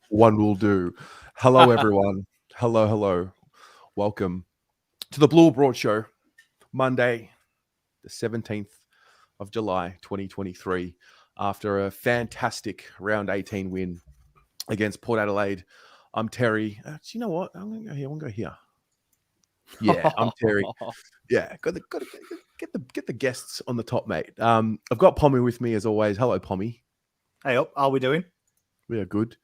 One will do. Hello, everyone. Hello. Welcome to the Blue Broad Show, Monday, the 17th of July, 2023, after a fantastic round 18 win against Port Adelaide. I'm Terry. Do you know what? I'm going to go here. I want to go here. Yeah, I'm Terry. Yeah, got to get the guests on the top, mate. I've got Pommy with me as always. Hello, Pommy. Hey up, how are we doing? We are good.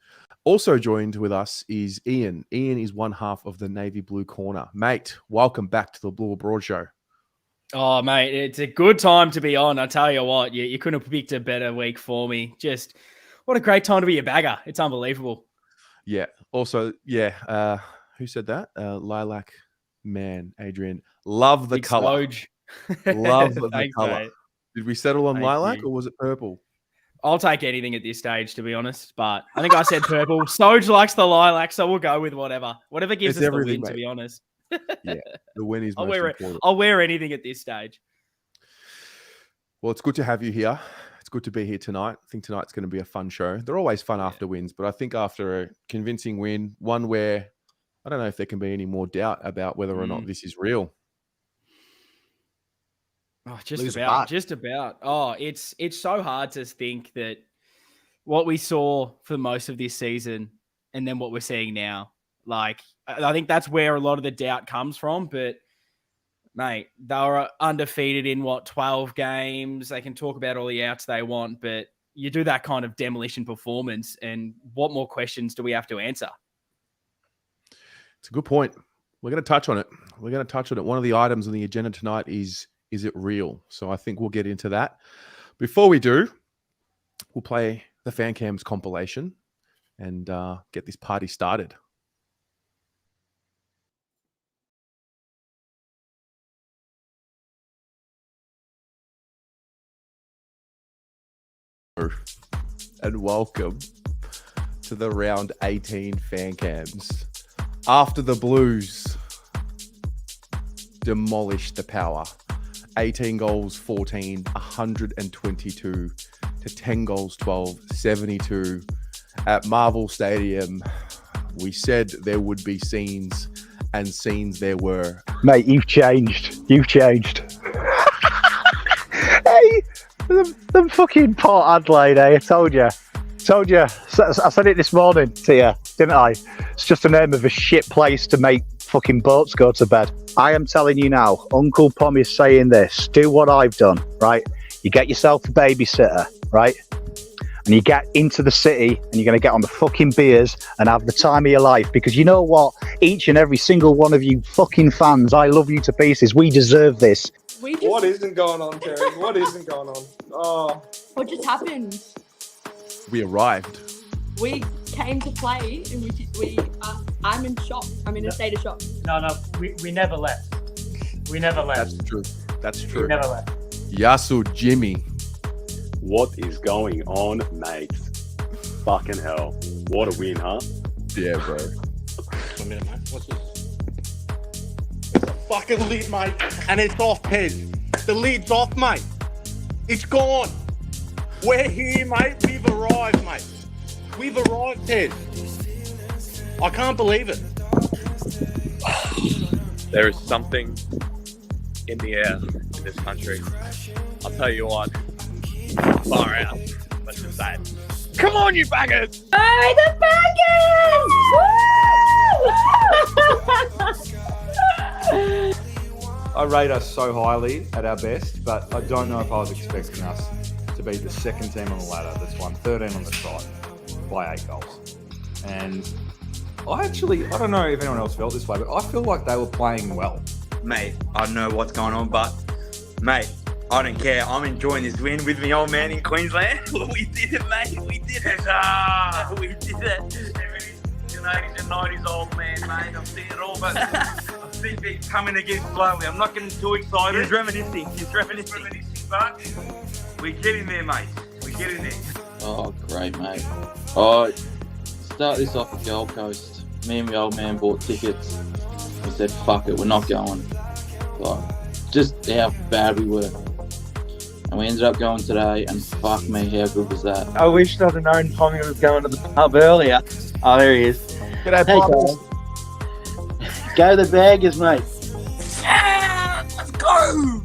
Also joined with us is Ian. Ian is one half of the Navy Blue Corner. Mate, welcome back to the Blue Broad Show. Oh, mate, it's a good time to be on. I tell you what, you couldn't have picked a better week for me. Just what a great time to be a bagger. It's unbelievable. Yeah. Also, yeah. Who said that? Lilac Man, Adrian. Love the Big color. Sloge. Love the Thanks, color. mate. Did we settle on Thank lilac you. or was it purple? I'll take anything at this stage, to be honest. But I think I said purple. Sloge likes the lilac, so we'll go with whatever. Whatever gives It's us the everything, win, to mate. be honest. Yeah, the win is I'll most wear it. important. I'll wear anything at this stage. Well, it's good to have you here. It's good to be here tonight. I think tonight's going to be a fun show. They're always fun after wins, but I think after a convincing win, one where I don't know if there can be any more doubt about whether or not this is real. Oh, just about. Oh, it's so hard to think that what we saw for most of this season and then what we're seeing now. Like, I think that's where a lot of the doubt comes from. But, mate, they were undefeated in, 12 games. They can talk about all the outs they want, but you do that kind of demolition performance, and what more questions do we have to answer? It's a good point. We're going to touch on it. One of the items on the agenda tonight is it real? So I think we'll get into that. Before we do, we'll play the Fan Cams compilation and get this party started. And welcome to the round 18 Fan Cams. After the Blues demolished the Power, 18 goals, 14, 122 to 10 goals, 12, 72 at Marvel Stadium. We said there would be scenes, and scenes there were. Mate, you've changed. Hey, them fucking Port Adelaide, I told you. I said it this morning to you, didn't I? It's just the name of a shit place to make fucking boats go to bed. I am telling you now, Uncle Pommy is saying this. Do what I've done, right? You get yourself a babysitter, right? And you get into the city and you're going to get on the fucking beers and have the time of your life, because you know what? Each and every single one of you fucking fans, I love you to pieces. We deserve this. What isn't going on, Terry? What isn't going on? Oh. What just happened? We arrived. We came to play and I'm in shock. I'm in a state of shock. No, we never left. That's true. We never left. Yasu Jimmy. What is going on, mate? Fucking hell. What a win, huh? Yeah, bro. 1 minute, mate. What's this? It's a fucking lid, mate. And it's off, Pez. The lid's off, mate. It's gone. We're here, mate. We've arrived, mate. We've arrived, Pez. I can't believe it. There is something in the air in this country. I'll tell you what. Far out. Let's just say it. Come on, you bangers! Hey, the bangers! I rate us so highly at our best, but I don't know if I was expecting us to be the second team on the ladder that's won 13 on the trot by 8 goals. And I don't know if anyone else felt this way, but I feel like they were playing well. Mate, I don't know what's going on, but mate, I don't care. I'm enjoying this win with my old man in Queensland. We did it, mate. We did it. We did it. 70s and 80s and 90s old man, mate. I've seen it all, but I think they're coming again slowly. I'm not getting too excited. He's reminiscing, but we're getting there, mate. We're getting there. Oh, great, mate. Oh, start this off at Gold Coast. Me and my old man bought tickets. We said, fuck it, we're not going. Like, just how bad we were. and we ended up going today, and fuck me, how good was that? I wish I'd have known Tommy was going to the pub earlier. Oh, there he is. G'day, Hey, Poppers. Go the baggers, mate. Let's go!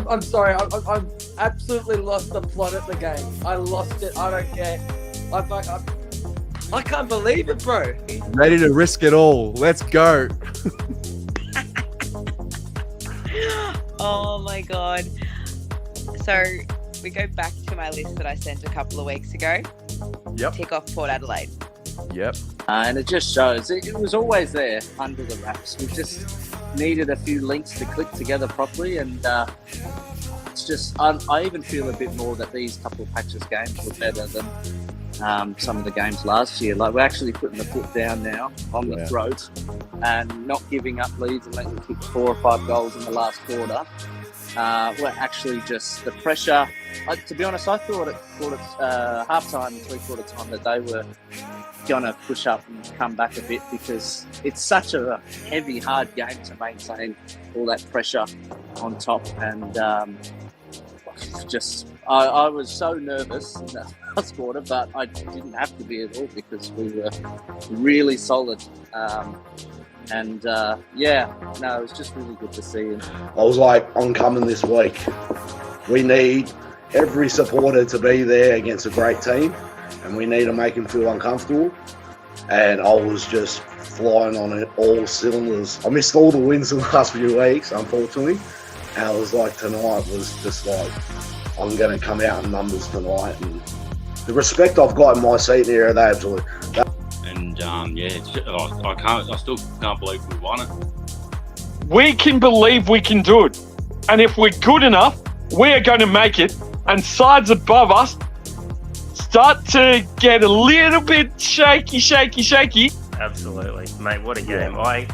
I'm sorry. I'm absolutely lost the plot of the game. I lost it. I don't care. I can't believe it, bro. Ready to risk it all. Let's go. Oh my God. So we go back to my list that I sent a couple of weeks ago. Yep. Tick off Port Adelaide. Yep. And it just shows it was always there under the wraps. We just needed a few links to click together properly, and it's just I even feel a bit more that these couple of patches games were better than some of the games last year. Like, we're actually putting the foot down now on the throat and not giving up leads and letting them kick 4 or 5 goals in the last quarter. We're actually just the pressure. To be honest, I thought at half time and 3/4 time that they were going to push up and come back a bit, because it's such a heavy, hard game to maintain all that pressure on top. And I was so nervous in that last quarter, but I didn't have to be at all, because we were really solid. It was just really good to see. I was like, on coming this week, we need every supporter to be there against a great team, and we need to make them feel uncomfortable. And I was just flying on it, all cylinders. I missed all the wins in the last few weeks, unfortunately. And I was like, tonight was just like, I'm going to come out in numbers tonight. And the respect I've got in my seat here, they absolutely. And I still can't believe we won it. We can believe we can do it. And if we're good enough, we are going to make it. And sides above us start to get a little bit shaky. Absolutely. Mate, what a game. I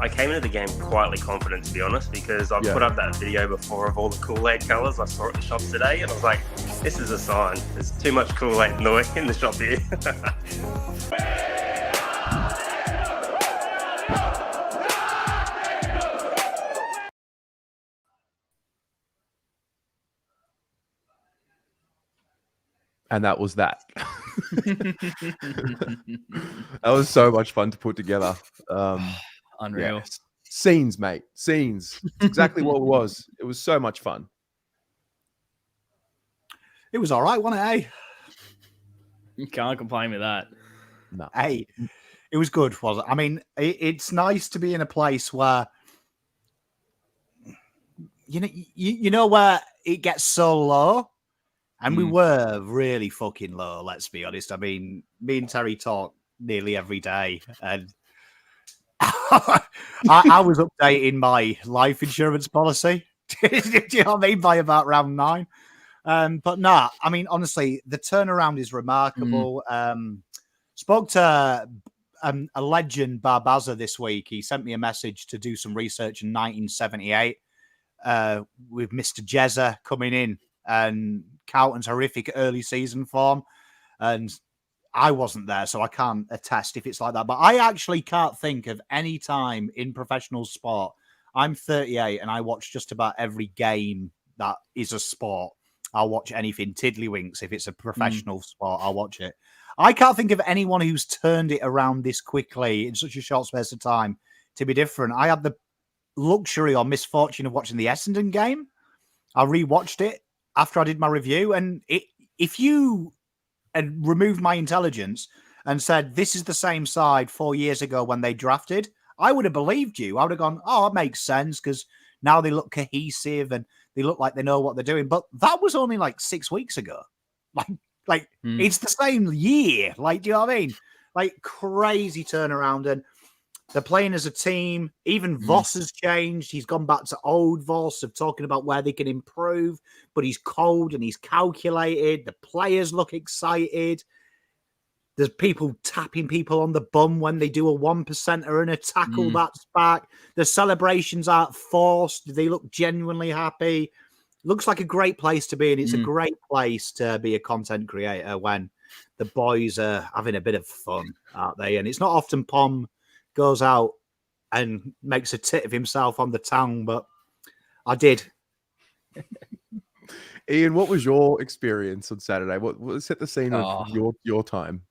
came into the game quietly confident, to be honest, because I put up that video before of all the Kool-Aid colours I saw at the shops today, and I was like, this is a sign. There's too much Kool-Aid in the shop here. And that was that. That was so much fun to put together. Unreal. Yeah. Scenes, mate. Scenes. It's exactly what it was. It was so much fun. It was all right, wasn't it, eh? You can't complain with that. No. Hey, it was good, wasn't it? I mean, it's nice to be in a place where, you know where it gets so low. And we were really fucking low, let's be honest. I mean, me and Terry talk nearly every day. And I was updating my life insurance policy. Do you know what I mean? By about round 9. But nah, I mean, honestly, the turnaround is remarkable. Spoke to a legend, Barbaza, this week. He sent me a message to do some research in 1978 with Mr. Jezza coming in and Carlton's horrific early season form. And I wasn't there, so I can't attest if it's like that. But I actually can't think of any time in professional sport. I'm 38 and I watch just about every game that is a sport. I'll watch anything tiddlywinks. If it's a professional sport, I'll watch it. I can't think of anyone who's turned it around this quickly in such a short space of time to be different. I had the luxury or misfortune of watching the Essendon game. I rewatched it after I did my review, and if you had removed my intelligence and said this is the same side 4 years ago when they drafted, I would have believed you. I would have gone, oh, that makes sense, because now they look cohesive and they look like they know what they're doing. But that was only like 6 weeks ago. Like it's the same year. Like, do you know what I mean? Like, crazy turnaround. And they're playing as a team. Even Voss has changed. He's gone back to old Voss of talking about where they can improve, but he's cold and he's calculated. The players look excited. There's people tapping people on the bum when they do a 1%er and a tackle that's back. The celebrations aren't forced. They look genuinely happy. Looks like a great place to be, and it's a great place to be a content creator when the boys are having a bit of fun, aren't they? And it's not often Pom goes out and makes a tit of himself on the tongue, but I did. Ian, what was your experience on Saturday? What set the scene of your time?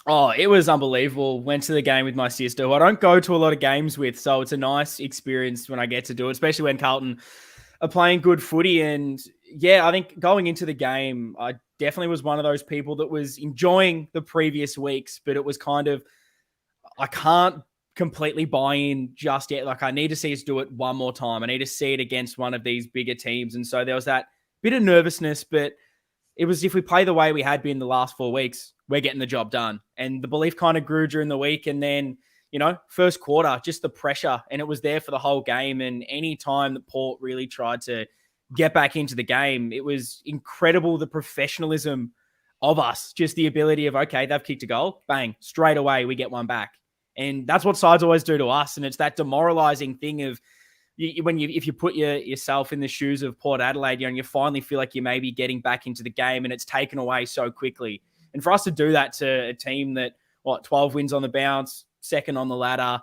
Oh, it was unbelievable. Went to the game with my sister, who I don't go to a lot of games with, so it's a nice experience when I get to do it, especially when Carlton are playing good footy. And yeah, I think going into the game, I definitely was one of those people that was enjoying the previous weeks, but it was kind of, I can't completely buy in just yet. Like, I need to see us do it one more time. I need to see it against one of these bigger teams. And so there was that bit of nervousness, but it was, if we play the way we had been the last 4 weeks, we're getting the job done. And the belief kind of grew during the week. And then, first quarter, just the pressure, and it was there for the whole game. And any time that Port really tried to get back into the game, it was incredible, the professionalism of us, just the ability of, okay, they've kicked a goal, bang, straight away, we get one back. And that's what sides always do to us. And it's that demoralizing thing of, if you put yourself in the shoes of Port Adelaide, and you finally feel like you're maybe getting back into the game and it's taken away so quickly. And for us to do that to a team that, 12 wins on the bounce, second on the ladder,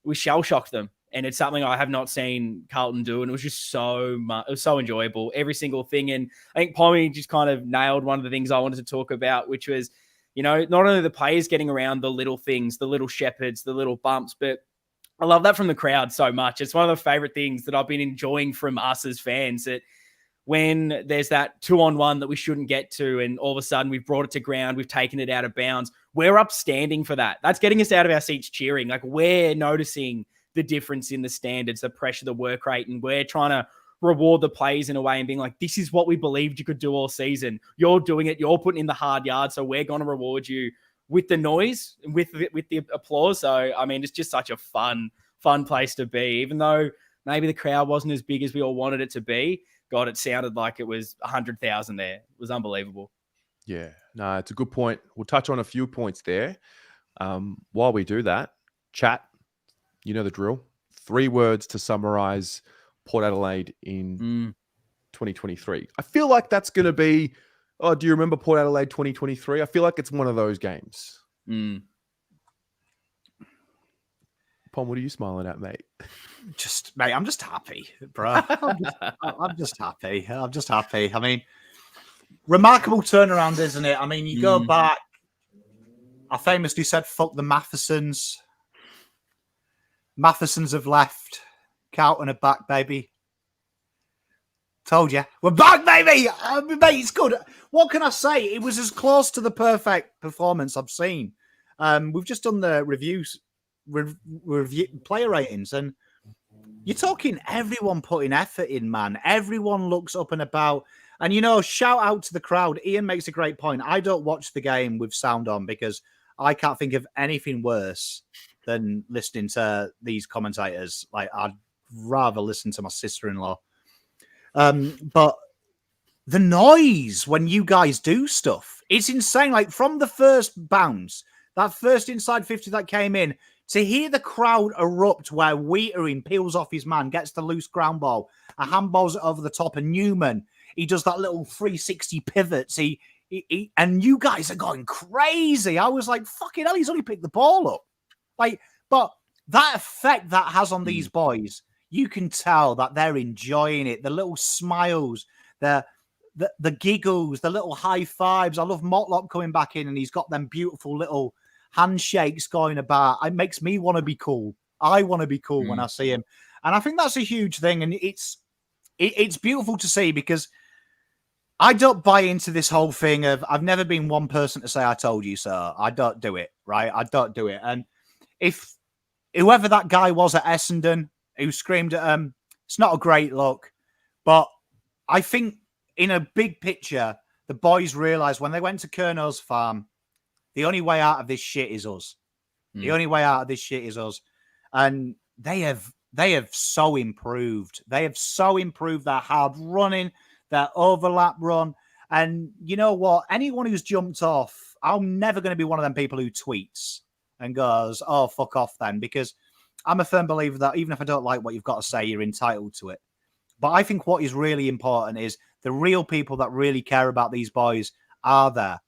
we shell-shocked them. And it's something I have not seen Carlton do. And it was just it was so enjoyable, every single thing. And I think Pommy just kind of nailed one of the things I wanted to talk about, which was, not only the players getting around the little things, the little shepherds, the little bumps, but I love that from the crowd so much. It's one of the favorite things that I've been enjoying from us as fans, that when there's that 2-on-1 that we shouldn't get to, and all of a sudden we've brought it to ground, we've taken it out of bounds, we're upstanding for that. That's getting us out of our seats cheering. Like, we're noticing the difference in the standards, the pressure, the work rate, and we're trying to reward the players in a way and being like, this is what we believed you could do all season. You're doing it. You're putting in the hard yard, so we're going to reward you with the noise, with the applause. So, I mean, it's just such a fun place to be, even though maybe the crowd wasn't as big as we all wanted it to be. God, it sounded like it was 100,000 there. It was unbelievable. Yeah, no, it's a good point. We'll touch on a few points there. While we do that, chat, you know the drill. 3 words to summarize Port Adelaide in 2023. I feel like that's going to be, do you remember Port Adelaide 2023? I feel like it's one of those games. Pom, what are you smiling at, mate? Mate, I'm just happy, bro. I'm just happy. I'm just happy. I mean, remarkable turnaround, isn't it? I mean, you go back, I famously said, fuck the Mathesons. Mathesons have left. Carlton are back, baby. Told you. We're back, baby! Mate, it's good. What can I say? It was as close to the perfect performance I've seen. We've just done the review player ratings, and you're talking everyone putting effort in, man. Everyone looks up and about. And, shout out to the crowd. Ian makes a great point. I don't watch the game with sound on because I can't think of anything worse than listening to these commentators. Like, I'd rather listen to my sister-in-law. But the noise when you guys do stuff, it's insane. Like, from the first bounce, that first inside 50 that came in, to hear the crowd erupt where Wheatering peels off his man, gets the loose ground ball, a handballs it over the top, and Newman, he does that little 360 pivots. He and you guys are going crazy. I was like, fucking hell, he's only picked the ball up. Like, but that effect that has on these boys, you can tell that they're enjoying it. The little smiles, the giggles, the little high fives. I love Motlop coming back in, and he's got them beautiful little handshakes going about. It makes me want to be cool. I want to be cool when I see him. And I think that's a huge thing. And it's beautiful to see, because I don't buy into this whole thing of, I've never been one person to say, I told you so. I don't do it, right? I don't do it. And if whoever that guy was at Essendon who screamed at him, it's not a great look. But I think in a big picture, the boys realised when they went to Kerner's farm, the only way out of this shit is us. The only way out of this shit is us. And they have so improved. They have so improved their hard running, their overlap run. And you know what? Anyone who's jumped off, I'm never going to be one of them people who tweets and goes, oh, fuck off then. Because I'm a firm believer that even if I don't like what you've got to say, you're entitled to it. But I think what is really important is the real people that really care about these boys are there.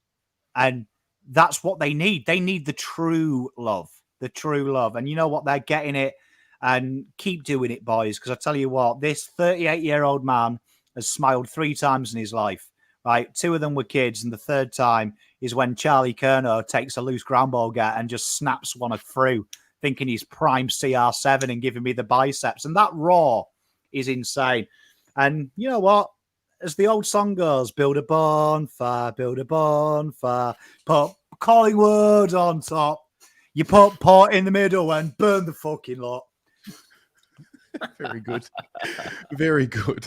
And that's what they need. They need the true love. The true love. And you know what? They're getting it. And keep doing it, boys. Because I tell you what, this 38-year-old man has smiled 3 times in his life. Right, 2 of them were kids, and the third time is when Charlie Kerner takes a loose ground ball get and just snaps one through, thinking he's prime CR7 and giving me the biceps. And that raw is insane. And you know what? As the old song goes, build a bonfire, put Collingwood on top. You put Port in the middle and burn the fucking lot. Very good. Very good.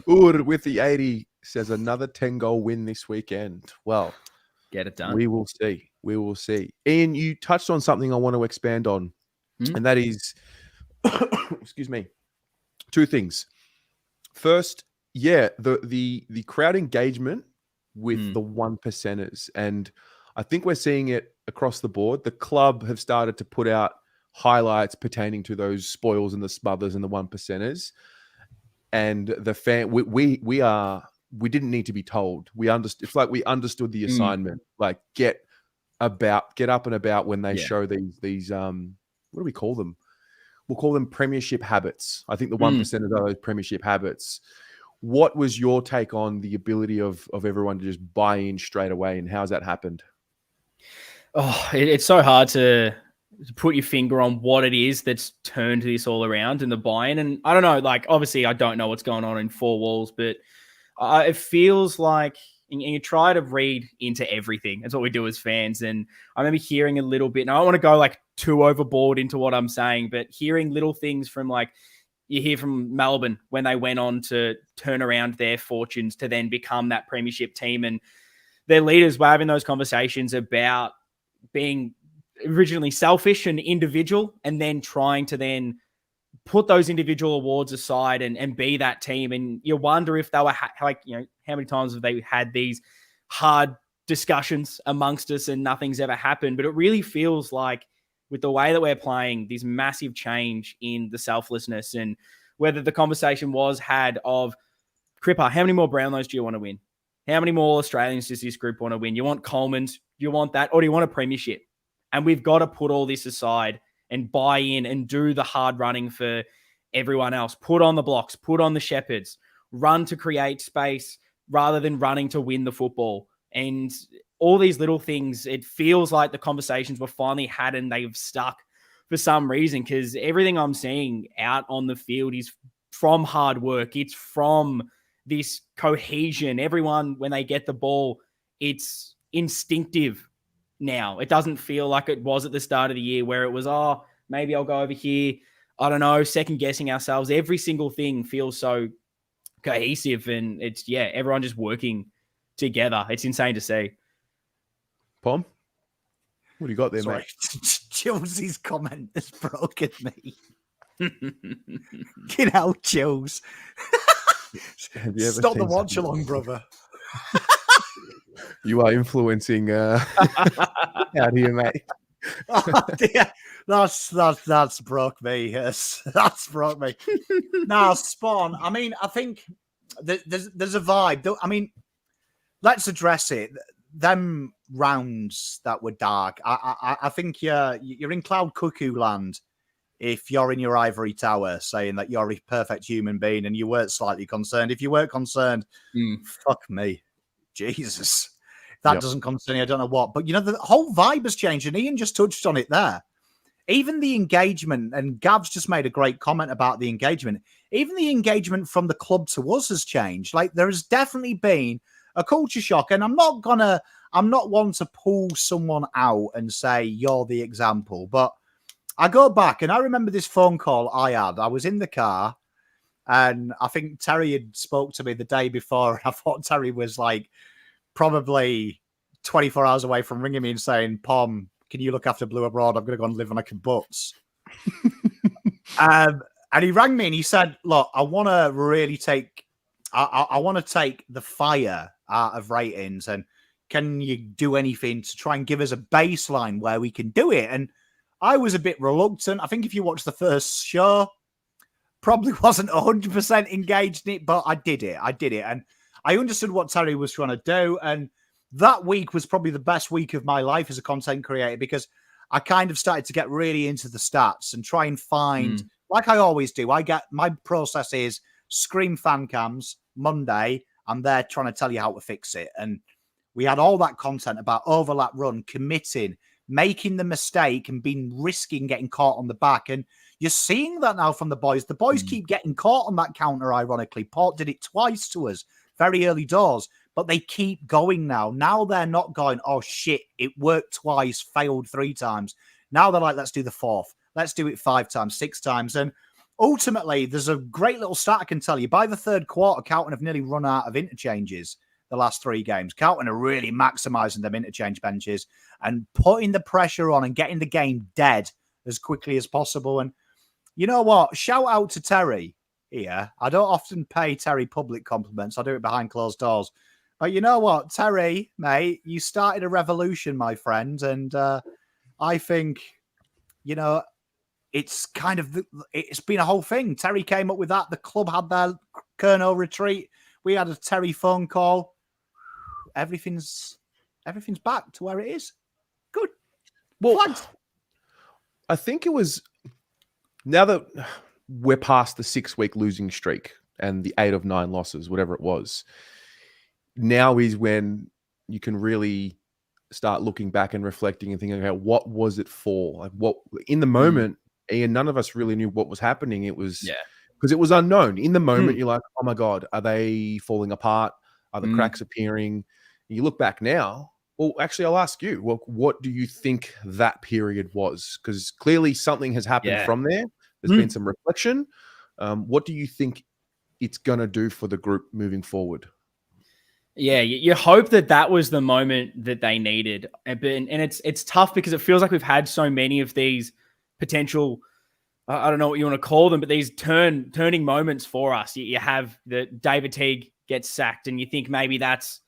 Ur with the 80 says another 10-goal win this weekend. Well, get it done. We will see. We will see. Ian, you touched on something I want to expand on, and that is, excuse me, 2 things. First, the crowd engagement with the 1%ers, and I think we're seeing it across the board. The club have started to put out highlights pertaining to those spoils and the smothers and the 1%ers, and the fan. We didn't need to be told. We understood. It's like we understood the assignment. Like get up and about when they show these what do we call them? We'll call them Premiership Habits. I think the 1% of those Premiership Habits. What was your take on the ability of everyone to just buy in straight away, and how's that happened? Oh, it's so hard to put your finger on what it is that's turned this all around in the buy-in. And I don't know, like, obviously I don't know what's going on in 4 walls, but it feels like, and you try to read into everything. That's what we do as fans. And I remember hearing a little bit, and I don't want to go like too overboard into what I'm saying, but hearing little things from, like, you hear from Melbourne when they went on to turn around their fortunes to then become that premiership team. And their leaders were having those conversations about being originally selfish and individual, and then trying to then put those individual awards aside and be that team. And you wonder if they were how many times have they had these hard discussions amongst us and nothing's ever happened. But it really feels like, with the way that we're playing, this massive change in the selflessness, and whether the conversation was had of, Cripper, how many more Brownlows do you want to win? How many more Australians does this group want to win? You want Coleman's? You want that? Or do you want a premiership? And we've got to put all this aside and buy in and do the hard running for everyone else. Put on the blocks, put on the shepherds, run to create space rather than running to win the football. And all these little things, it feels like the conversations were finally had and they've stuck for some reason, because everything I'm seeing out on the field is from hard work. It's from this cohesion. Everyone, when they get the ball, it's instinctive now. It doesn't feel like it was at the start of the year where it was, oh, maybe I'll go over here. I don't know, second guessing ourselves. Every single thing feels so cohesive, and it's, everyone just working together. It's insane to see. Pom, what do you got there, mate? Chills's comment has broken me. Get out, Chills. Stop the watch along, brother. You are influencing out here, mate. Oh, dear. That's broke me. Yes, that's broke me. Now, Spawn. I mean, I think there's a vibe. I mean, let's address it. Them rounds that were dark. I think you're in cloud cuckoo land if you're in your ivory tower saying that you're a perfect human being and you weren't slightly concerned. If you weren't concerned, fuck me. Jesus. That doesn't concern you. I don't know what. But, the whole vibe has changed, and Ian just touched on it there. Even the engagement, and Gav's just made a great comment about the engagement. Even the engagement from the club to us has changed. Like, there has definitely been a culture shock, and I'm not one to pull someone out and say you're the example, but I go back and I remember this phone call I had. I was in the car, and I think Terry had spoke to me the day before, and I thought Terry was like probably 24 hours away from ringing me and saying, Pom, can you look after Blue Abroad? I'm going to go and live on a kibbutz. And he rang me and he said, look, I want to really take the fire out of ratings, and can you do anything to try and give us a baseline where we can do it? And I was a bit reluctant. I think if you watch the first show, probably wasn't 100% engaged in it, but I did it. And I understood what Terry was trying to do. And that week was probably the best week of my life as a content creator, because I kind of started to get really into the stats and try and find, like I always do, my process is scream fan cams Monday, and they're trying to tell you how to fix it. And we had all that content about overlap run, committing, making the mistake and risking getting caught on the back. And you're seeing that now from the boys. The boys keep getting caught on that counter, ironically. Port did it twice to us, very early doors, but they keep going now. Now they're not going, oh shit, it worked twice, failed 3 times. Now they're like, let's do the 4th. Let's do it 5 times, 6 times. And ultimately, there's a great little stat I can tell you. By the 3rd quarter, Carlton have nearly run out of interchanges the last 3 games. Carlton are really maximising them interchange benches and putting the pressure on and getting the game dead as quickly as possible. And you know what? Shout out to Terry here. I don't often pay Terry public compliments. I do it behind closed doors. But you know what? Terry, mate, you started a revolution, my friend. And I think, you know, it's kind of, it's been a whole thing. Terry came up with that. The club had their Kerner retreat. We had a Terry phone call. Everything's back to where it is. Good. Well, I think it was, now that we're past the 6-week losing streak and the 8 of 9 losses, whatever it was, now is when you can really start looking back and reflecting and thinking, okay, what was it for? Like, what in the moment, Ian, none of us really knew what was happening. It was because it was unknown. In the moment, you're like, oh my God, are they falling apart? Are the cracks appearing? You look back now. Well, actually, I'll ask you, well, what do you think that period was? Because clearly something has happened from there. There's been some reflection. What do you think it's going to do for the group moving forward? Yeah, you hope that was the moment that they needed. And it's tough because it feels like we've had so many of these potential, I don't know what you want to call them, but these turning moments for us. You have the David Teague gets sacked and you think maybe that's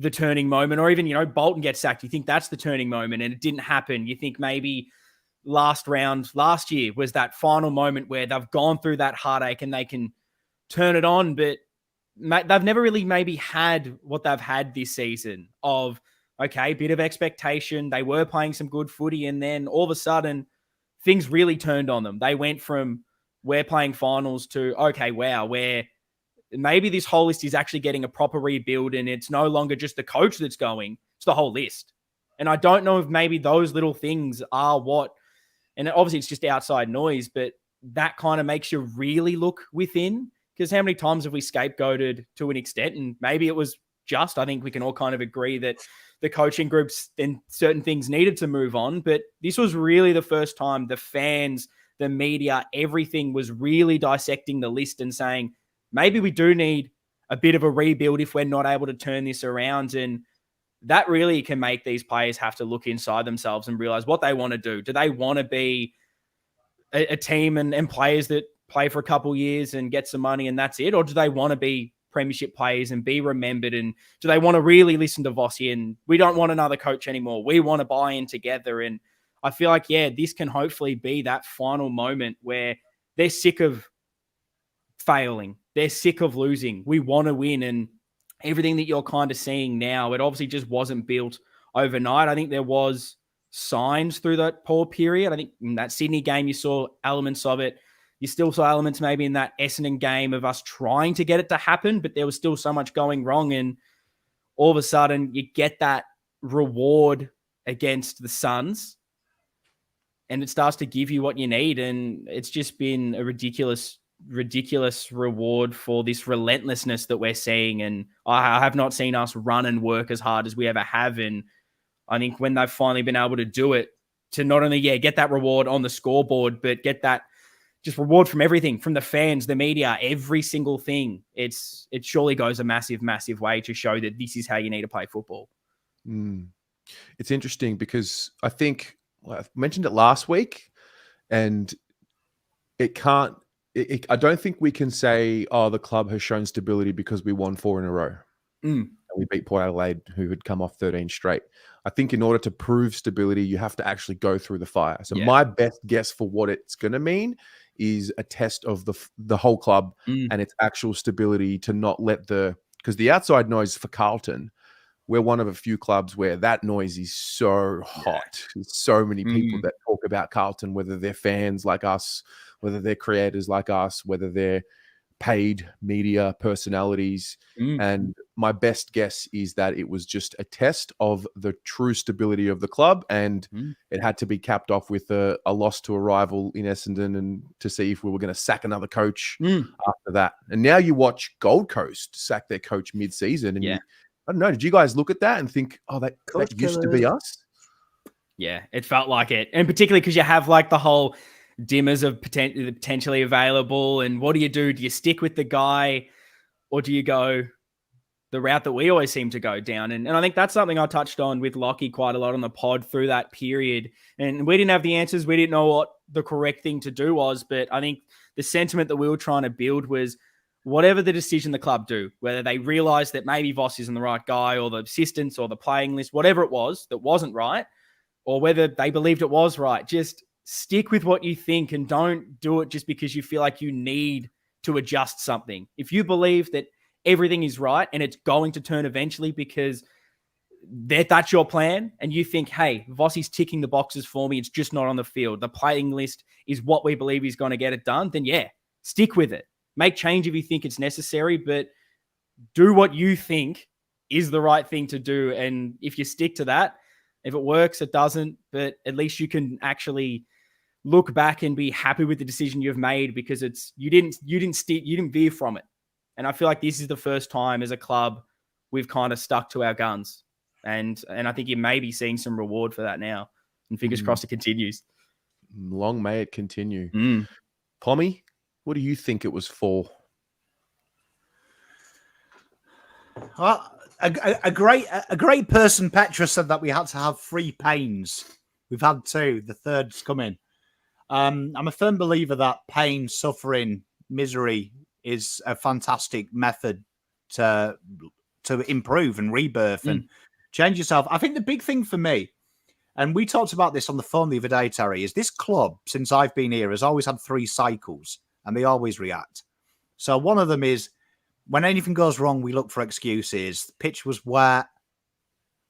the turning moment, or even, you know, Bolton gets sacked. You think that's the turning moment and it didn't happen. You think maybe last year was that final moment where they've gone through that heartache and they can turn it on, but they've never really maybe had what they've had this season of, okay, bit of expectation. They were playing some good footy and then all of a sudden things really turned on them. They went from we're playing finals to, okay, wow, where maybe this whole list is actually getting a proper rebuild and it's no longer just the coach that's going, it's the whole list. And I don't know if maybe those little things are what, and obviously it's just outside noise, but that kind of makes you really look within, because how many times have we scapegoated to an extent? And maybe it was just, I think we can all kind of agree that the coaching groups and certain things needed to move on. But this was really the first time the fans, the media, everything was really dissecting the list and saying, maybe we do need a bit of a rebuild if we're not able to turn this around. And that really can make these players have to look inside themselves and realize what they want to do. Do they want to be a team and players that play for a couple of years and get some money and that's it? Or do they want to be premiership players and be remembered? And do they want to really listen to Vossi and we don't want another coach anymore? We want to buy in together. And I feel like, this can hopefully be that final moment where they're sick of failing. They're sick of losing. We want to win. And everything that you're kind of seeing now, it obviously just wasn't built overnight. I think there was signs through that poor period. I think in that Sydney game, you saw elements of it. You still saw elements maybe in that Essendon game of us trying to get it to happen, but there was still so much going wrong. And all of a sudden you get that reward against the Suns and it starts to give you what you need. And it's just been a ridiculous reward for this relentlessness that we're seeing. And I have not seen us run and work as hard as we ever have. And I think when they've finally been able to do it, to not only, get that reward on the scoreboard, but get that just reward from everything, from the fans, the media, every single thing. It surely goes a massive, massive way to show that this is how you need to play football. It's interesting because I think I mentioned it last week and it can't, I don't think we can say, the club has shown stability because we won 4 in a row. We beat Port Adelaide, who had come off 13 straight. I think in order to prove stability, you have to actually go through the fire. So my best guess for what it's going to mean is a test of the whole club and its actual stability to not let because the outside noise for Carlton, we're one of a few clubs where that noise is so hot. There's so many people that talk about Carlton, whether they're fans like us, whether they're creators like us, whether they're paid media personalities. And my best guess is that it was just a test of the true stability of the club, and it had to be capped off with a loss to a rival in Essendon, and to see if we were going to sack another coach after that. And now you watch Gold Coast sack their coach mid-season, and I don't know, did you guys look at that and think, oh, that used to be us? Yeah, it felt like it. And particularly because you have like the whole dimmers of potentially available, and what do you do? Do you stick with the guy, or do you go the route that we always seem to go down? And I think that's something I touched on with Lockie quite a lot on the pod through that period. And we didn't have the answers. We didn't know what the correct thing to do was. But I think the sentiment that we were trying to build was whatever the decision the club do, whether they realize that maybe Voss isn't the right guy, or the assistants, or the playing list, whatever it was that wasn't right, or whether they believed it was right, just stick with what you think and don't do it just because you feel like you need to adjust something. If you believe that everything is right and it's going to turn eventually because that's your plan, and you think, hey, Vossi's ticking the boxes for me, it's just not on the field, the playing list is what we believe he's going to get it done, then stick with it. Make change if you think it's necessary, but do what you think is the right thing to do. And if you stick to that, if it works, it doesn't, but at least you can actually look back and be happy with the decision you've made, because you didn't veer from it. And I feel like this is the first time as a club we've kind of stuck to our guns. And I think you may be seeing some reward for that now. And fingers crossed it continues. Long may it continue. Pommy, what do you think it was for? Well, a great person, Petra, said that we had to have 3 pains. We've had 2. The third's coming. I'm a firm believer that pain, suffering, misery is a fantastic method to improve and rebirth and change yourself. I think the big thing for me, and we talked about this on the phone the other day, Terry, is this club, since I've been here, has always had 3 cycles, and they always react. So one of them is, when anything goes wrong, we look for excuses. The pitch was wet.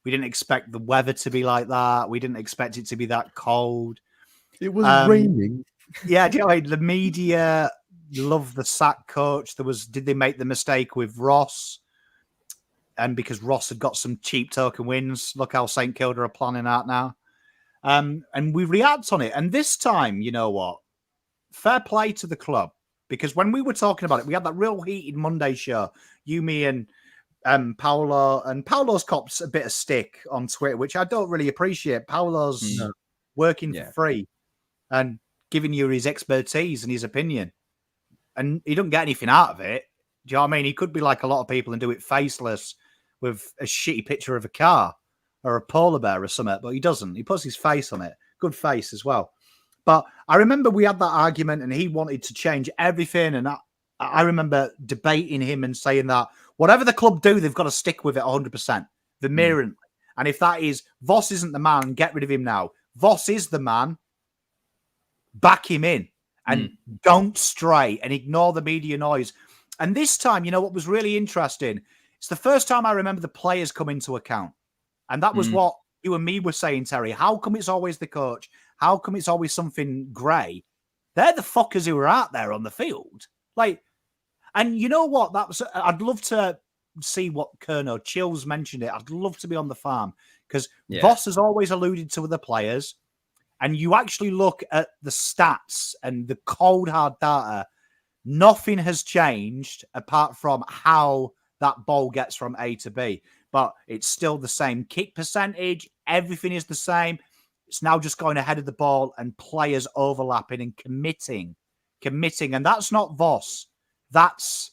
We didn't expect the weather to be like that. We didn't expect it to be that cold. It was raining. Yeah, do you know, like, the media love the sack coach. Did they make the mistake with Ross? And because Ross had got some cheap token wins, look how St Kilda are planning out now. And we react on it. And this time, you know what? Fair play to the club. Because when we were talking about it, we had that real heated Monday show. You, me, and Paolo. And Paolo's cops a bit of stick on Twitter, which I don't really appreciate. Paolo's working for free and giving you his expertise and his opinion. And he doesn't get anything out of it. Do you know what I mean? He could be like a lot of people and do it faceless with a shitty picture of a car or a polar bear or something, but he doesn't. He puts his face on it. Good face as well. But I remember we had that argument and he wanted to change everything. And I remember debating him and saying that whatever the club do, they've got to stick with it 100%. Vehemently. And if that is, Voss isn't the man, get rid of him now. Voss is the man, back him in. And don't stray and ignore the media noise. And this time, you know what was really interesting? It's the first time I remember the players come into account. And that was what you and me were saying, Terry. How come it's always the coach? How come it's always something grey? They're the fuckers who are out there on the field. Like, and you know what? I'd love to see what Kerner, Chills mentioned it. I'd love to be on the farm because Voss has always alluded to the players. And you actually look at the stats and the cold, hard data, nothing has changed apart from how that ball gets from A to B. But it's still the same kick percentage. Everything is the same. It's now just going ahead of the ball and players overlapping and committing. And that's not Voss. That's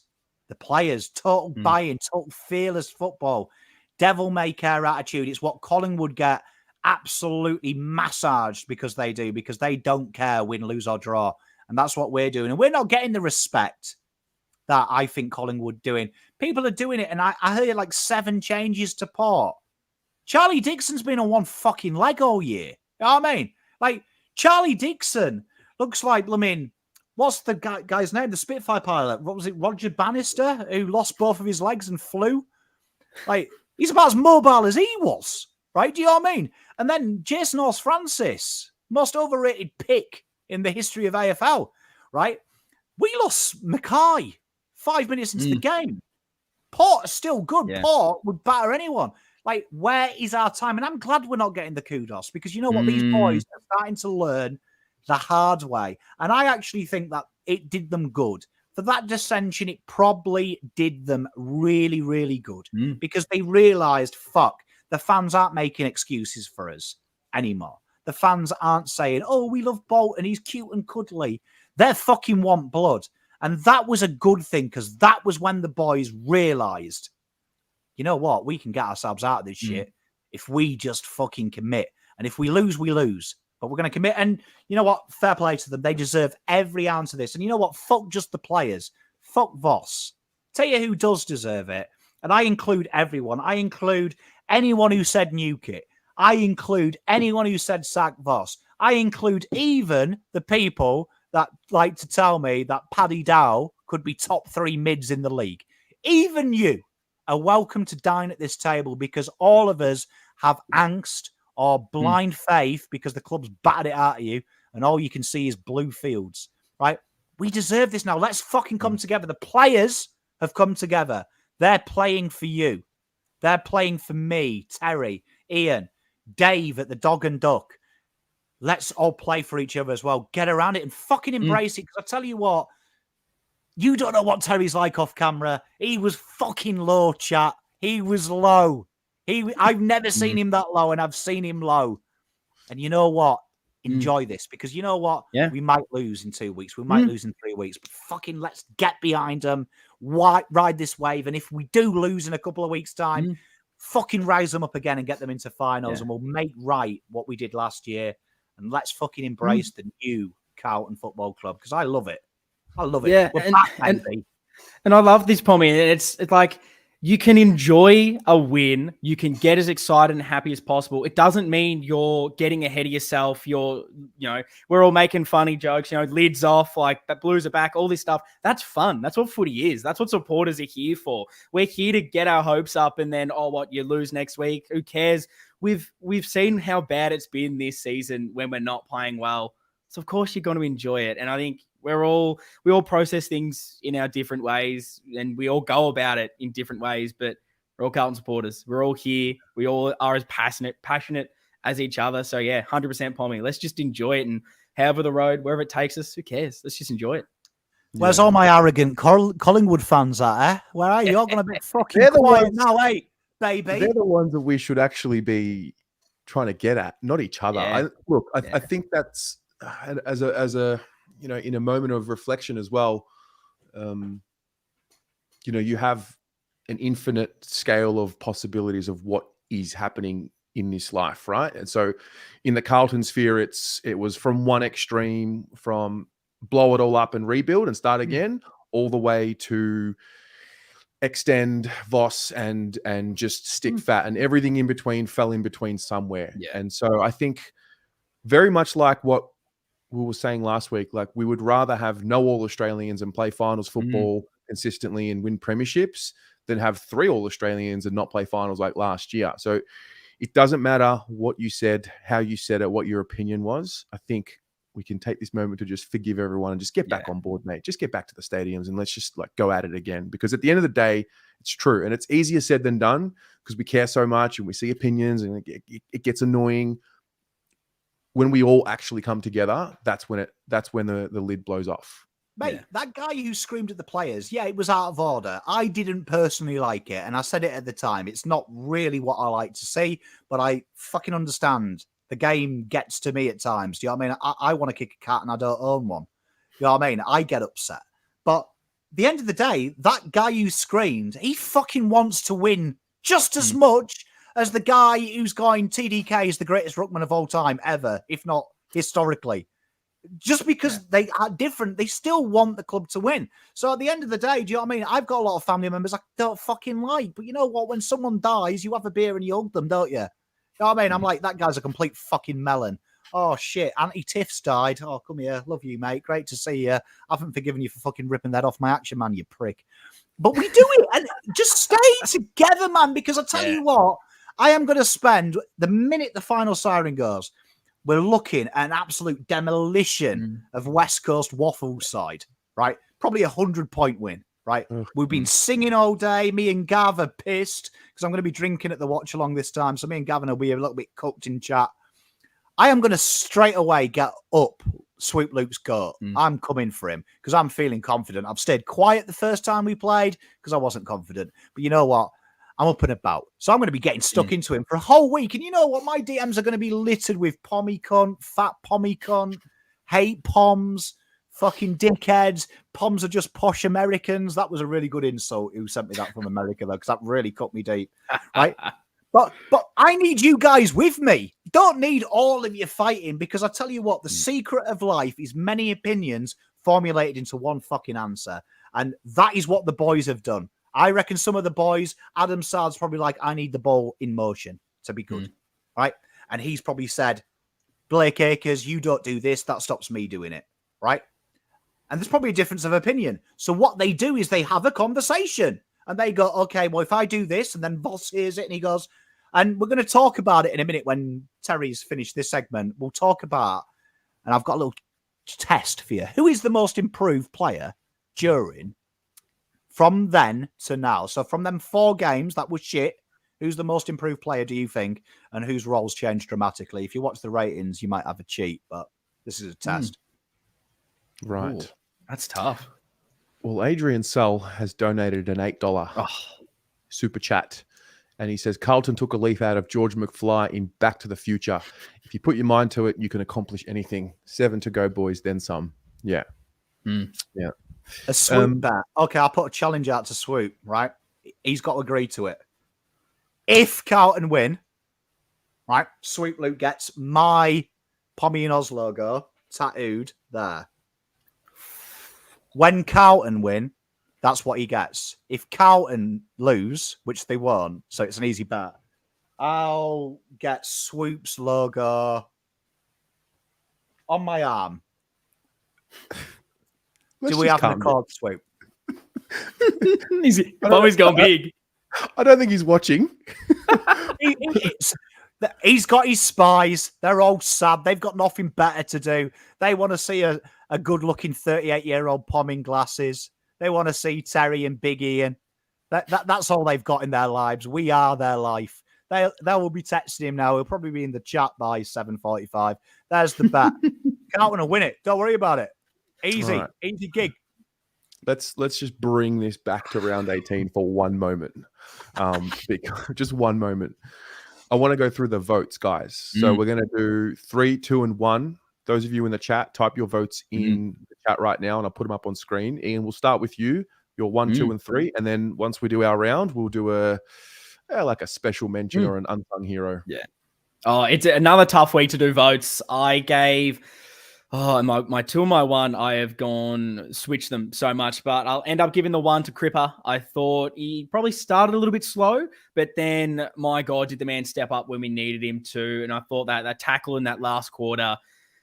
the players. Total buy-in, total fearless football. Devil-may-care attitude. It's what Collingwood get absolutely massaged because they don't care win, lose or draw. And that's what we're doing. And we're not getting the respect that I think Collingwood doing. People are doing it. And I heard like 7 changes to Port. Charlie Dixon's been on one fucking leg all year. You know what I mean? Like, Charlie Dixon looks like, what's the guy's name? The Spitfire pilot. What was it? Roger Bannister, who lost both of his legs and flew. Like, he's about as mobile as he was. Right? Do you know what I mean? And then Jason Horse-Francis, most overrated pick in the history of AFL, right? We lost Mackay 5 minutes into the game. Port are still good. Yeah. Port would batter anyone. Like, where is our time? And I'm glad we're not getting the kudos because you know what? These boys are starting to learn the hard way. And I actually think that it did them good. For that dissension, it probably did them really, really good because they realised, fuck, the fans aren't making excuses for us anymore. The fans aren't saying, oh, we love Bolton, he's cute and cuddly. They fucking want blood. And that was a good thing because that was when the boys realised, you know what? We can get ourselves out of this shit if we just fucking commit. And if we lose, we lose. But we're going to commit. And you know what? Fair play to them. They deserve every ounce of this. And you know what? Fuck just the players. Fuck Voss. Tell you who does deserve it. And I include everyone. I include anyone who said nuke it. I include anyone who said sack Voss. I include even the people that like to tell me that Paddy Dow could be top 3 mids in the league. Even you are welcome to dine at this table because all of us have angst or blind faith because the club's battered it out of you and all you can see is blue fields, right? We deserve this now. Let's fucking come together. The players have come together. They're playing for you. They're playing for me, Terry, Ian, Dave at the Dog and Duck. Let's all play for each other as well. Get around it and fucking embrace it. Because I tell you what, you don't know what Terry's like off camera. He was fucking low, chat. He was low. I've never seen him that low, and I've seen him low. And you know what? Enjoy this because you know what? Yeah. We might lose in 2 weeks. We might lose in 3 weeks. But fucking let's get behind them. Ride this wave. And if we do lose in a couple of weeks' time, fucking rise them up again and get them into finals. And we'll make right what we did last year. And let's fucking embrace the new Carlton Football Club because I love it. I love it. Yeah, We're back, baby. And I love this, Pommy. It's like you can enjoy a win. You can get as excited and happy as possible. It doesn't mean you're getting ahead of yourself. We're all making funny jokes, lids off, like that Blues are back, all this stuff. That's fun. That's what footy is. That's what supporters are here for. We're here to get our hopes up and then, you lose next week. Who cares? We've seen how bad it's been this season when we're not playing well. So of course you're going to enjoy it. And I think we all process things in our different ways and we all go about it in different ways, but we're all Carlton supporters. We're all here. We all are as passionate as each other. So yeah, 100% Pommy. Let's just enjoy it. And however the road, wherever it takes us, who cares? Let's just enjoy it. Where's all my arrogant Collingwood fans at, eh? Where are you? You're going to be fucking quiet now, eh, baby? They're the ones that we should actually be trying to get at, not each other. Yeah. I think that's as a in a moment of reflection as well. You have an infinite scale of possibilities of what is happening in this life, right? And so, in the Carlton Sphere, it was from one extreme, from blow it all up and rebuild and start again, all the way to extend Voss and just stick fat, and everything in between fell in between somewhere. Yeah. And so I think very much like what we were saying last week, like we would rather have no All-Australians and play finals football consistently and win premierships than have 3 All-Australians and not play finals like last year. So it doesn't matter what you said, how you said it, what your opinion was. I think we can take this moment to just forgive everyone and just get back on board, mate. Just get back to the stadiums and let's just go at it again. Because at the end of the day, it's true. And it's easier said than done because we care so much and we see opinions and it gets annoying. When we all actually come together, that's when the lid blows off. Mate, that guy who screamed at the players, it was out of order. I didn't personally like it. And I said it at the time. It's not really what I like to see, but I fucking understand. The game gets to me at times. Do you know what I mean? I want to kick a cat and I don't own one. You know what I mean? I get upset. But at the end of the day, that guy who screamed, he fucking wants to win just as much as the guy who's going TDK is the greatest ruckman of all time ever, if not historically. Just because they are different, they still want the club to win. So at the end of the day, do you know what I mean? I've got a lot of family members I don't fucking like. But you know what? When someone dies, you have a beer and you hug them, don't you? You know what I mean? I'm like, that guy's a complete fucking melon. Oh, shit. Auntie Tiff's died. Oh, come here. Love you, mate. Great to see you. I haven't forgiven you for fucking ripping that off my action, man, you prick. But we do it. And just stay together, man, because I tell you what, I am going to spend, the minute the final siren goes, we're looking at an absolute demolition of West Coast Waffle side, right? Probably a 100-point win. right? We've been singing all day. Me and Gav are pissed because I'm going to be drinking at the watch along this time. So me and Gavin will be a little bit cooked in chat. I am going to straight away get up Swoop Luke's goat. I'm coming for him because I'm feeling confident. I've stayed quiet the first time we played because I wasn't confident. But you know what? I'm up and about. So I'm going to be getting stuck into him for a whole week. And you know what? My DMs are going to be littered with pommy cunt, fat pommy cunt, hate poms, fucking dickheads. Poms are just posh Americans. That was a really good insult who sent me that from America, though, because that really cut me deep. Right? But I need you guys with me. Don't need all of you fighting, because I tell you what, the secret of life is many opinions formulated into one fucking answer. And that is what the boys have done. I reckon some of the boys, Adam Sard's probably like, I need the ball in motion to be good. Right? And he's probably said, Blake Acres, you don't do this. That stops me doing it. Right? And there's probably a difference of opinion. So what they do is they have a conversation. And they go, okay, well, if I do this, and then Voss hears it and he goes, and we're going to talk about it in a minute when Terry's finished this segment. We'll talk about, and I've got a little test for you. Who is the most improved player from then to now? So from them 4 games, that was shit. Who's the most improved player, do you think? And whose roles changed dramatically? If you watch the ratings, you might have a cheat, but this is a test. Right. Ooh, that's tough. Well, Adrian Sull has donated an $8 super chat. And he says, Carlton took a leaf out of George McFly in Back to the Future. If you put your mind to it, you can accomplish anything. 7 to go, boys, then some. Yeah. Yeah. A Swoop bat. Okay, I'll put a challenge out to Swoop, right? He's got to agree to it. If Carlton win, right, Swoop Luke gets my Pommy and Oz logo tattooed there. When Carlton win, that's what he gets. If Carlton lose, which they won't, so it's an easy bet, I'll get Swoop's logo on my arm. Do we have an accord, Swoop? Pommy's gone big. I don't think he's watching. He's got his spies. They're all sad. They've got nothing better to do. They want to see a good-looking 38-year-old Pom in glasses. They want to see Terry and Big Ian. That's all they've got in their lives. We are their life. They will be texting him now. He'll probably be in the chat by 7:45. There's the bet. Can't want to win it. Don't worry about it. Easy. Right. Easy gig. Let's just bring this back to round 18 for one moment. Just one moment. I want to go through the votes, guys. So we're going to do 3, 2, and 1. Those of you in the chat, type your votes in the chat right now, and I'll put them up on screen. Ian, we'll start with you. Your 1, 2, and 3, and then once we do our round, we'll do a special mention or an unsung hero. Yeah. Oh, it's another tough week to do votes. I gave my 2 and my 1. I have switched them so much, but I'll end up giving the 1 to Cripper. I thought he probably started a little bit slow, but then my God, did the man step up when we needed him to? And I thought that tackle in that last quarter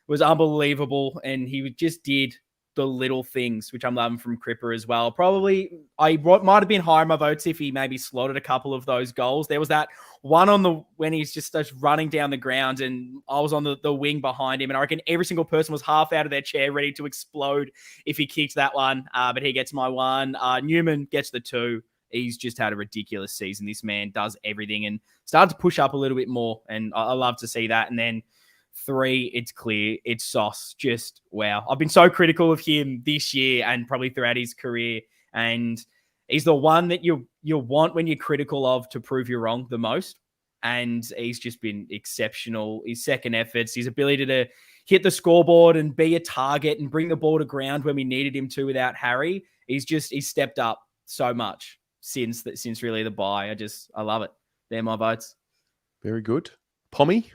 was unbelievable, and he just did the little things, which I'm loving from Cripper as well. Probably, I might have been higher in my votes if he maybe slotted a couple of those goals. There was that one when he's just running down the ground, and I was on the wing behind him, and I reckon every single person was half out of their chair ready to explode if he kicked that one, but he gets my 1. Newman gets the 2. He's just had a ridiculous season. This man does everything and started to push up a little bit more, and I love to see that. And then 3, it's clear. It's Sauce. Just wow. I've been so critical of him this year and probably throughout his career. And he's the one that you want when you're critical of to prove you're wrong the most. And he's just been exceptional. His second efforts, his ability to hit the scoreboard and be a target and bring the ball to ground when we needed him to without Harry. He's stepped up so much since really the bye. I love it. They're my votes. Very good. Pommy?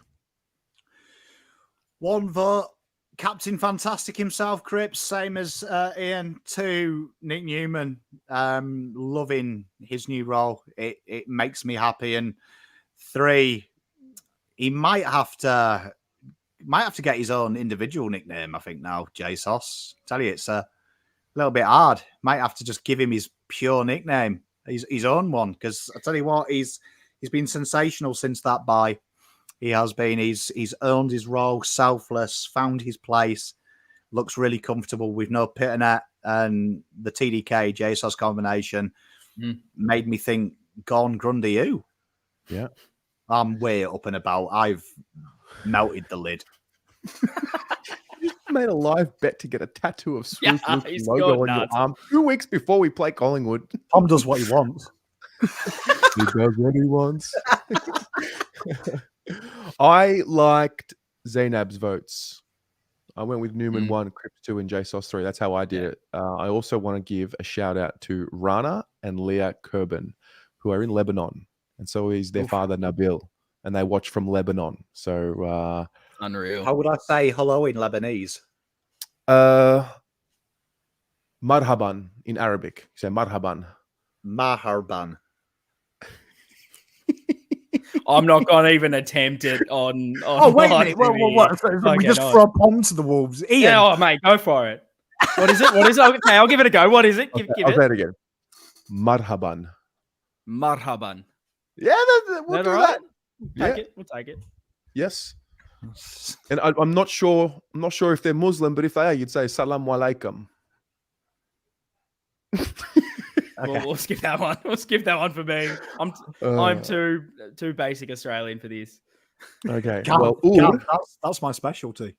1 vote, Captain Fantastic himself, Cripps, same as Ian. 2, Nick Newman, loving his new role. It makes me happy. And 3, he might have to get his own individual nickname, I think now, J-Sauce. Tell you, it's a little bit hard. Might have to just give him his pure nickname, his own one, because I tell you what, he's been sensational since that bye. He has been. He's owned his role, selfless, found his place, looks really comfortable with no pit and net. And the TDK JSOS combination made me think, gone Grundy who? Yeah. I'm way up and about. I've melted the lid. You made a live bet to get a tattoo of Swoosh Yeah, Luke's he's logo gone on your nuts. arm 2 weeks before we play Collingwood. Tom does what he wants. He does what he wants. I liked Zainab's votes. I went with Newman 1, Cripps 2, and JSOS 3. That's how I did it. I also want to give a shout out to Rana and Leah Kerben, who are in Lebanon. And so is their father, Nabil. And they watch from Lebanon. So, unreal. How would I say hello in Lebanese? Marhaban in Arabic. Say marhaban. Maharban. I'm not going to even attempt it on. Oh, wait a live minute. Well, TV. what? So we just throw a bomb to the Wolves. Ian. Yeah, oh, mate, go for it. What is it? What is it? Okay, I'll give it a go. What is it? Give I'll it. say it again. Marhaban. Marhaban. Yeah, we'll do that. We'll take it. Yes. And I'm not sure. I'm not sure if they're Muslim, but if they are, you'd say Salaam Alaikum. We'll skip that one. We'll skip that one for me. I'm too basic Australian for this. Okay. Well, Ur, that's my specialty.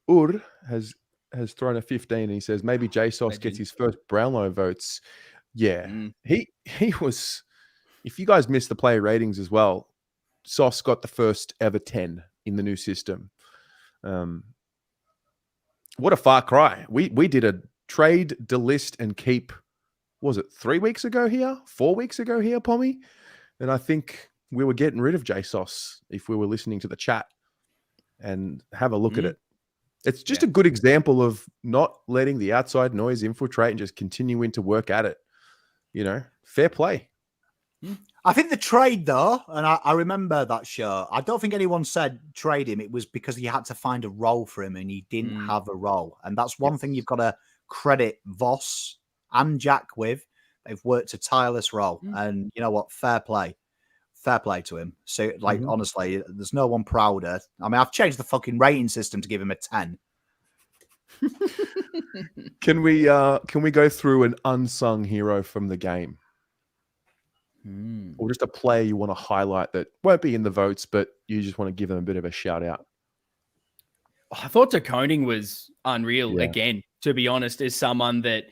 Ur has thrown a 15 and he says maybe JSOS gets his first Brownlow votes. Yeah. He was, if you guys missed the player ratings as well, Sauce got the first ever 10 in the new system. What a far cry. We did a trade, delist, and keep, was it 3 weeks ago here? 4 weeks ago here, Pommy? And I think we were getting rid of JSOS if we were listening to the chat and have a look at it. It's just a good example of not letting the outside noise infiltrate and just continuing to work at it. You know, fair play. I think the trade, though, and I remember that show, I don't think anyone said trade him. It was because he had to find a role for him and he didn't have a role. And that's one thing you've got to credit Voss and Jack with. They've worked a tireless role. And you know what? Fair play. Fair play to him. So, like, honestly, there's no one prouder. I mean, I've changed the fucking rating system to give him a 10. Can we go through an unsung hero from the game? Or just a player you want to highlight that won't be in the votes, but you just want to give them a bit of a shout out? I thought DeConing was unreal again, to be honest, as someone that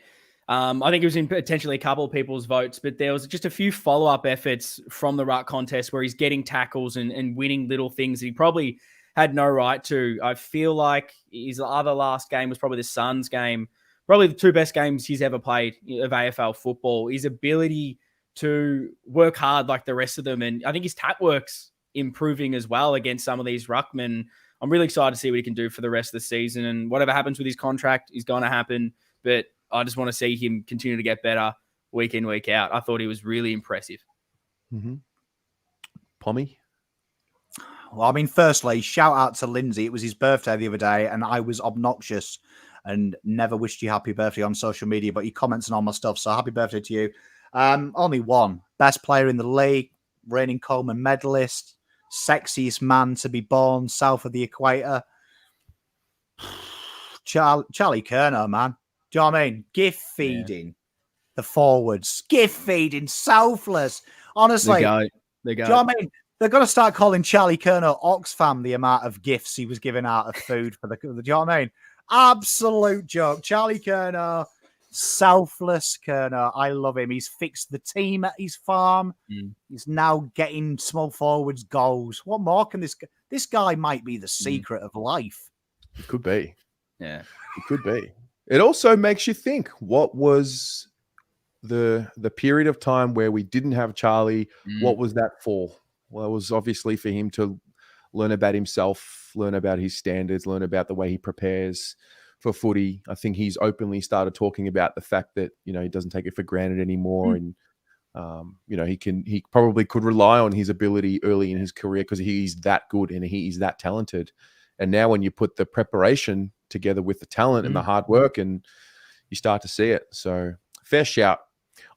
I think it was in potentially a couple of people's votes, but there was just a few follow-up efforts from the ruck contest where he's getting tackles and winning little things that he probably had no right to. I feel like his other last game was probably the Suns game, probably the two best games he's ever played of AFL football. His ability to work hard like the rest of them, and I think his tap work's improving as well against some of these ruckmen. I'm really excited to see what he can do for the rest of the season, and whatever happens with his contract is going to happen, but I just want to see him continue to get better week in, week out. I thought he was really impressive. Pommy? Well, I mean, firstly, shout out to Lindsay. It was his birthday the other day, and I was obnoxious and never wished you happy birthday on social media, but he comments on all my stuff, so happy birthday to you. Only one. Best player in the league, reigning Coleman medalist, sexiest man to be born south of the equator. Charlie Kerner, man. Do you know what I mean? Gift feeding the forwards. Gift feeding, selfless. Honestly. They go. Do you know what I mean? They're going to start calling Charlie Kerner Oxfam the amount of gifts he was giving out of food for the. Do you know what I mean? Absolute joke. Charlie Kerner, selfless Kerner. I love him. He's fixed the team at his farm. He's now getting small forwards goals. What more can this guy might be the secret of life. It could be. Yeah. It could be. It also makes you think, what was the period of time where we didn't have Charlie? What was that for? Well, it was obviously for him to learn about himself, learn about his standards, learn about the way he prepares for footy. I think he's openly started talking about the fact that, you know, he doesn't take it for granted anymore. And, you know, he probably could rely on his ability early in his career because he's that good and he is that talented. And now when you put the preparation together with the talent and the hard work, and you start to see it. So fair shout.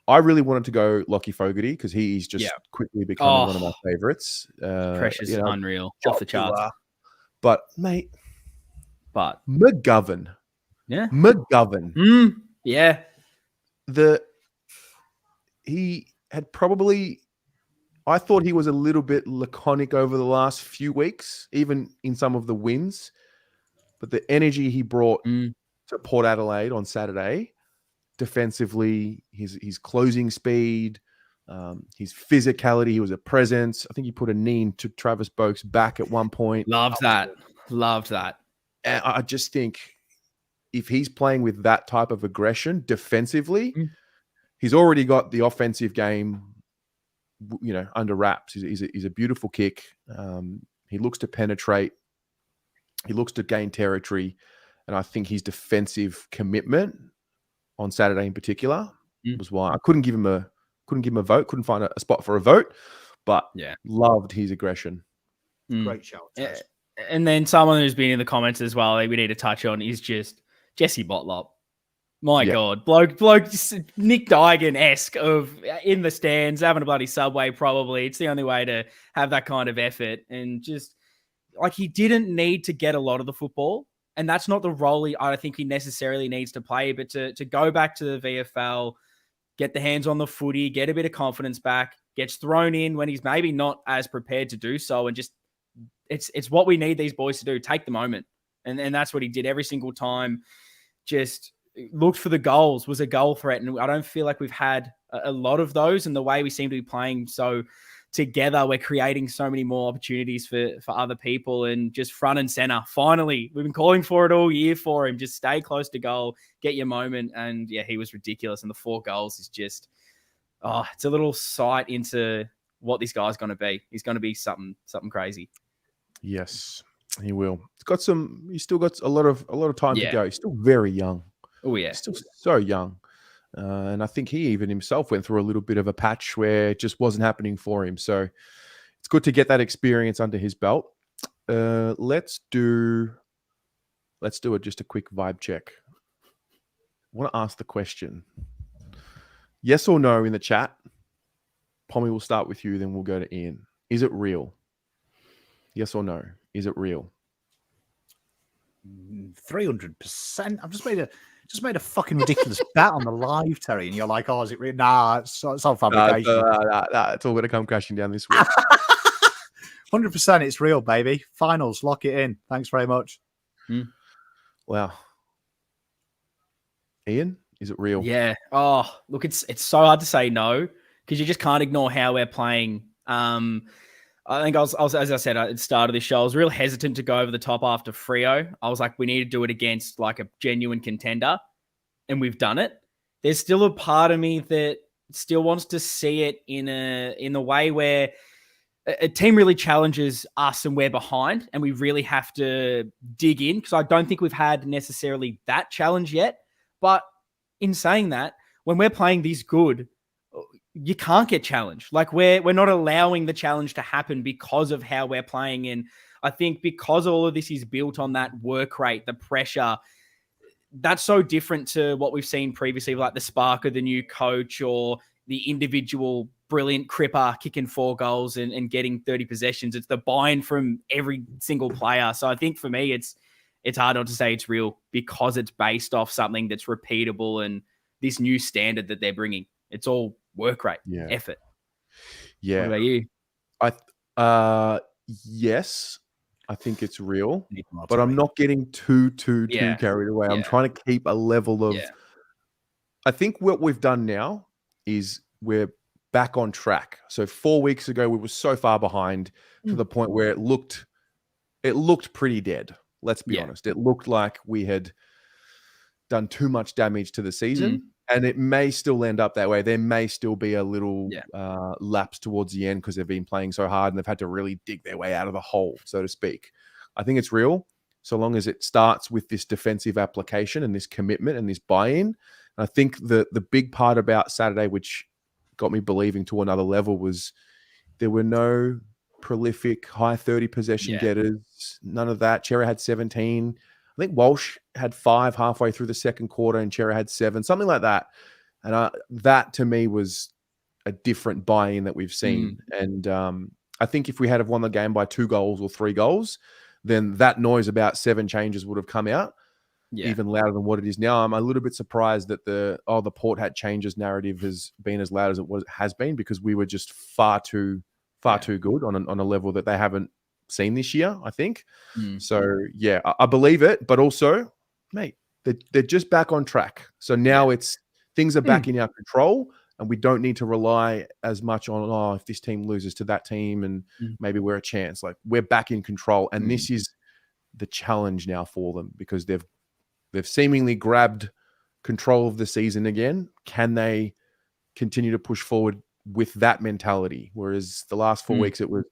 I really wanted to go Lockie Fogarty because he's just quickly becoming one of my favorites. Precious, you know, unreal, off the charts. But mate, but McGovern. Yeah. McGovern. Yeah. He had probably, I thought he was a little bit laconic over the last few weeks, even in some of the wins. But the energy he brought to Port Adelaide on Saturday, defensively, his closing speed, his physicality, he was a presence. I think he put a knee into Travis Boak's back at one point. Loved that. And I just think if he's playing with that type of aggression defensively, he's already got the offensive game, under wraps. He's a beautiful kick. He looks to penetrate. He looks to gain territory. And I think his defensive commitment on Saturday in particular was why I couldn't give him a vote. Couldn't find a spot for a vote, but loved his aggression. Great show. And then someone who's been in the comments as well, we need to touch on is just Jesse Botlop. My God, bloke, Nick Digan-esque of in the stands, having a bloody Subway probably. It's the only way to have that kind of effort. And just like he didn't need to get a lot of the football. And that's not the role I think he necessarily needs to play, but to go back to the VFL, get the hands on the footy, get a bit of confidence back, gets thrown in when he's maybe not as prepared to do so. And just it's what we need these boys to do. Take the moment. And that's what he did every single time. Just looked for the goals, was a goal threat. And I don't feel like we've had a lot of those. And the way we seem to be playing so together, we're creating so many more opportunities for other people and just front and center. Finally, we've been calling for it all year for him. Just stay close to goal, get your moment. And yeah, he was ridiculous. And the 4 goals is just, it's a little sight into what this guy's going to be. He's going to be something crazy. Yes, he will. He's still got a lot of time to go. He's still very young. Oh yeah. Still so young. And I think he even himself went through a little bit of a patch where it just wasn't happening for him. So it's good to get that experience under his belt. Let's do just a quick vibe check. I want to ask the question. Yes or no in the chat. Pommy, we'll start with you, then we'll go to Ian. Is it real? Yes or no? Is it real? 300%. I've just made a fucking ridiculous bet on the live, Terry, and you're like, "Oh, is it real?" Nah, it's all fabrication. It's all going to come crashing down this week. 100%, it's real, baby. Finals, lock it in. Thanks very much. Wow. Ian, is it real? Yeah. Oh, look, it's so hard to say no because you just can't ignore how we're playing. I think I was, as I said at the start of this show, I was real hesitant to go over the top after Freo. I was like, we need to do it against like a genuine contender, and we've done it. There's still a part of me that still wants to see it in a way where a team really challenges us and we're behind, and we really have to dig in because I don't think we've had necessarily that challenge yet. But in saying that, when we're playing this good, you can't get challenged. Like we're not allowing the challenge to happen because of how we're playing. And I think because all of this is built on that work rate, the pressure, that's so different to what we've seen previously, like the spark of the new coach or the individual brilliant Cripper kicking 4 goals and getting 30 possessions. It's the buy-in from every single player. So I think for me, it's hard not to say it's real because it's based off something that's repeatable and this new standard that they're bringing. It's all work rate, effort. Yeah. What about you? Yes, I think it's real, but I'm not getting too carried away. I'm trying to keep a level of. I think what we've done now is we're back on track. So 4 weeks ago, we were so far behind to the point where it looked pretty dead. Let's be honest. It looked like we had done too much damage to the season. And it may still end up that way. There may still be a little lapse towards the end because they've been playing so hard and they've had to really dig their way out of the hole, so to speak. I think it's real so long as it starts with this defensive application and this commitment and this buy-in. And I think the big part about Saturday, which got me believing to another level, was there were no prolific high 30 possession getters. None of that. Chera had 17. I think Walsh had 5 halfway through the second quarter and Chera had 7, something like that. And that to me was a different buy-in that we've seen. And I think if we had have won the game by 2 goals or 3 goals, then that noise about 7 changes would have come out. even louder than what it is now. I'm a little bit surprised that the Port hat changes narrative has been as loud as it has been, because we were just far too good on a level that they haven't seen this year, I think. So yeah, I believe it, but also, mate, they're just back on track. So now it's things are back in our control, and we don't need to rely as much on, if this team loses to that team and maybe we're a chance. Like, we're back in control, and this is the challenge now for them, because they've seemingly grabbed control of the season again. Can they continue to push forward with that mentality? Whereas the last 4 weeks it was,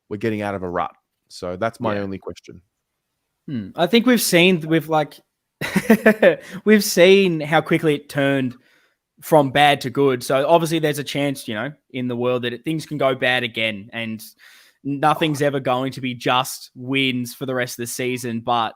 we're getting out of a rut. So that's my only question. I think we've seen we've seen how quickly it turned from bad to good. So obviously there's a chance, in the world that things can go bad again, and nothing's ever going to be just wins for the rest of the season. But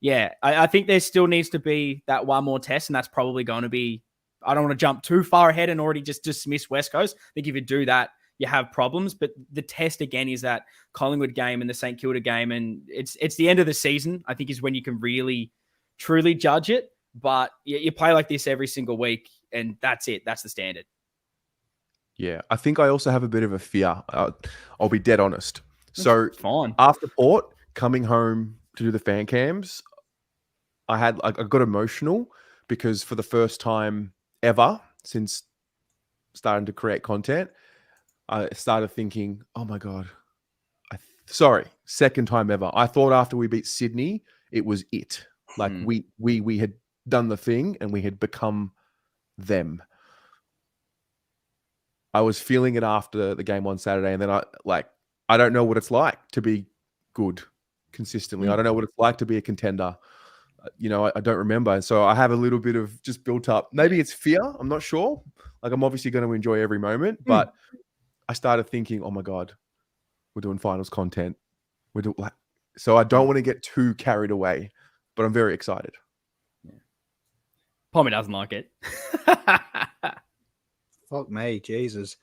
yeah, I think there still needs to be that one more test, and that's probably going to be, I don't want to jump too far ahead and already just dismiss West Coast. I think if you do that, you have problems. But the test again is that Collingwood game and the St Kilda game, and it's the end of the season, I think, is when you can really truly judge it. But you play like this every single week, and that's it. That's the standard. Yeah, I think I also have a bit of a fear. I'll be dead honest. So fine. After Port, coming home to do the fan cams, I got emotional, because for the first time ever since starting to create content, I started thinking, oh my God, second time ever. I thought after we beat Sydney, it was it. Like we had done the thing and we had become them. I was feeling it after the game on Saturday, and then I don't know what it's like to be good consistently. I don't know what it's like to be a contender. I don't remember. And so I have a little bit of just built up. Maybe it's fear. I'm not sure. Like, I'm obviously going to enjoy every moment, but I started thinking, oh my God, we're doing finals content. So I don't want to get too carried away, but I'm very excited. Pommy doesn't like it. Fuck me, Jesus.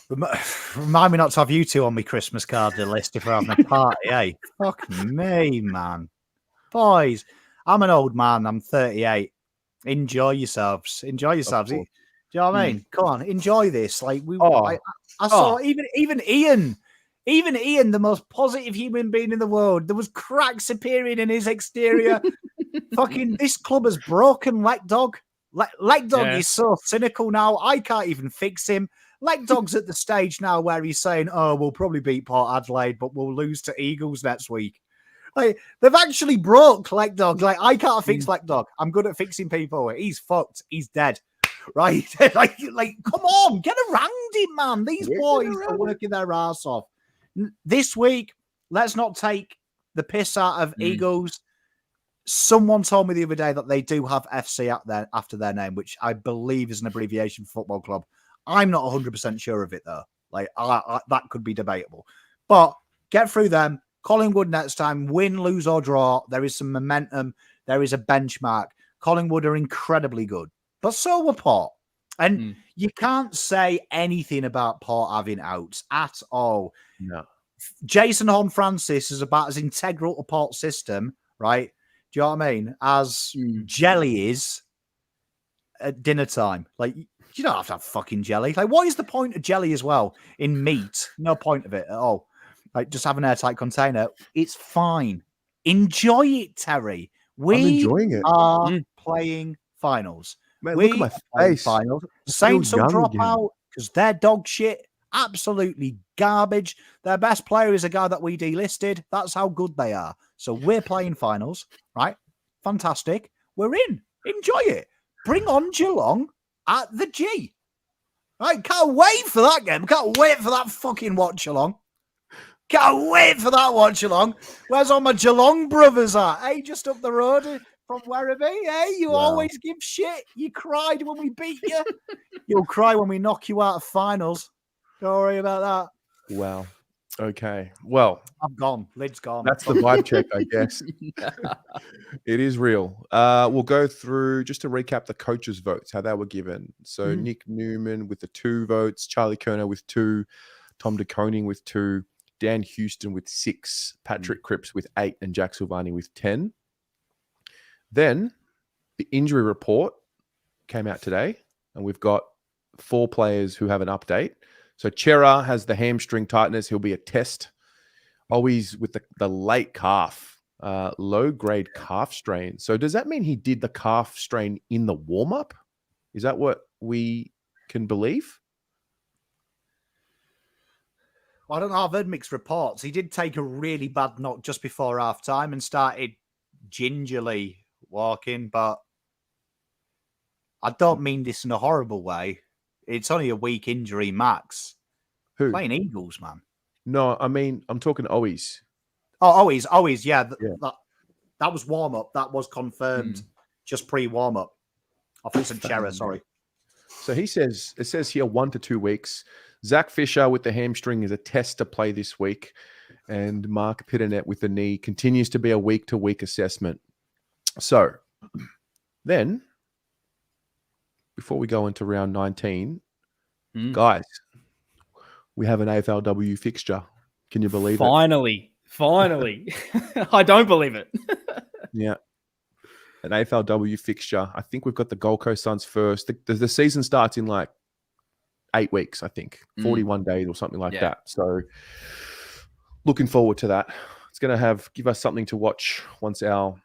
Remind me not to have you two on my Christmas card list if we're having a party, eh? Fuck me, man. Boys, I'm an old man. I'm 38. Enjoy yourselves. Enjoy yourselves. Do you know what I mean? Come on, enjoy this. Like I saw even Ian, the most positive human being in the world. There was cracks appearing in his exterior. Fucking this club has broken Leg Dog. Leg Dog is so cynical now. I can't even fix him. Leg Dog's at the stage now where he's saying, "Oh, we'll probably beat Port Adelaide, but we'll lose to Eagles next week." Like, they've actually broke Leg Dog. Like, I can't fix Leg Dog. I'm good at fixing people. He's fucked. He's dead. Right? like, come on, get around him, man. These boys are working their ass off. This week, let's not take the piss out of Eagles. Someone told me the other day that they do have FC out there after their name, which I believe is an abbreviation for football club. I'm not 100% sure of it, though. Like, that could be debatable. But get through them. Collingwood next time, win, lose, or draw. There is some momentum. There is a benchmark. Collingwood are incredibly good, but so were Port. And you can't say anything about Port having outs at all. No. Jason Horne-Francis is about as integral to Port's system, right? Do you know what I mean? As jelly is at dinner time. Like, you don't have to have fucking jelly. Like, what is the point of jelly as well in meat? No point of it at all. Like, just have an airtight container. It's fine. Enjoy it, Terry. I'm enjoying it. Are playing finals. Man, look at my face. Finals. I feel Saints will young drop again. out because they're dog shit. Absolutely garbage. Their best player is a guy that we delisted. That's how good they are. So we're playing finals, right? Fantastic. We're in. Enjoy it. Bring on Geelong at the G. Right? Can't wait for that game. Can't wait for that fucking watch along. Can't wait for that watch along. Where's all my Geelong brothers at? Hey, just up the road from Werribee. Hey, you always give shit. You cried when we beat you. You'll cry when we knock you out of finals. Don't worry about that. Wow. Okay. Well, I'm gone. Lid's gone. That's the vibe check, I guess. It is real. We'll go through just to recap the coaches' votes, how they were given. So Nick Newman with the 2 votes, Charlie Kerner with 2, Tom De Koning with 2, Dan Houston with 6, Patrick Cripps with 8, and Jack Silvani with 10. Then the injury report came out today, and we've got 4 players who have an update. So Chera has the hamstring tightness. He'll be a test. Always with the late calf, low-grade calf strain. So does that mean he did the calf strain in the warm-up? Is that what we can believe? I don't know. I've heard mixed reports. He did take a really bad knock just before half-time and started gingerly walking, but I don't mean this in a horrible way. It's only a week injury max. Who? Playing Eagles, man. No, I mean, I'm talking Owies. Oh, Owies, yeah. That was warm-up. That was confirmed just pre-warm-up. I think it's Chera, sorry. So it says here 1 to 2 weeks. Zach Fisher with the hamstring is a test to play this week. And Mark Pitternet with the knee continues to be a week-to-week assessment. So then, before we go into round 19, guys, we have an AFLW fixture. Can you believe it? Finally. I don't believe it. Yeah. An AFLW fixture. I think we've got the Gold Coast Suns first. The season starts in like 8 weeks, I think. 41 days or something like that. So looking forward to that. It's going to give us something to watch once our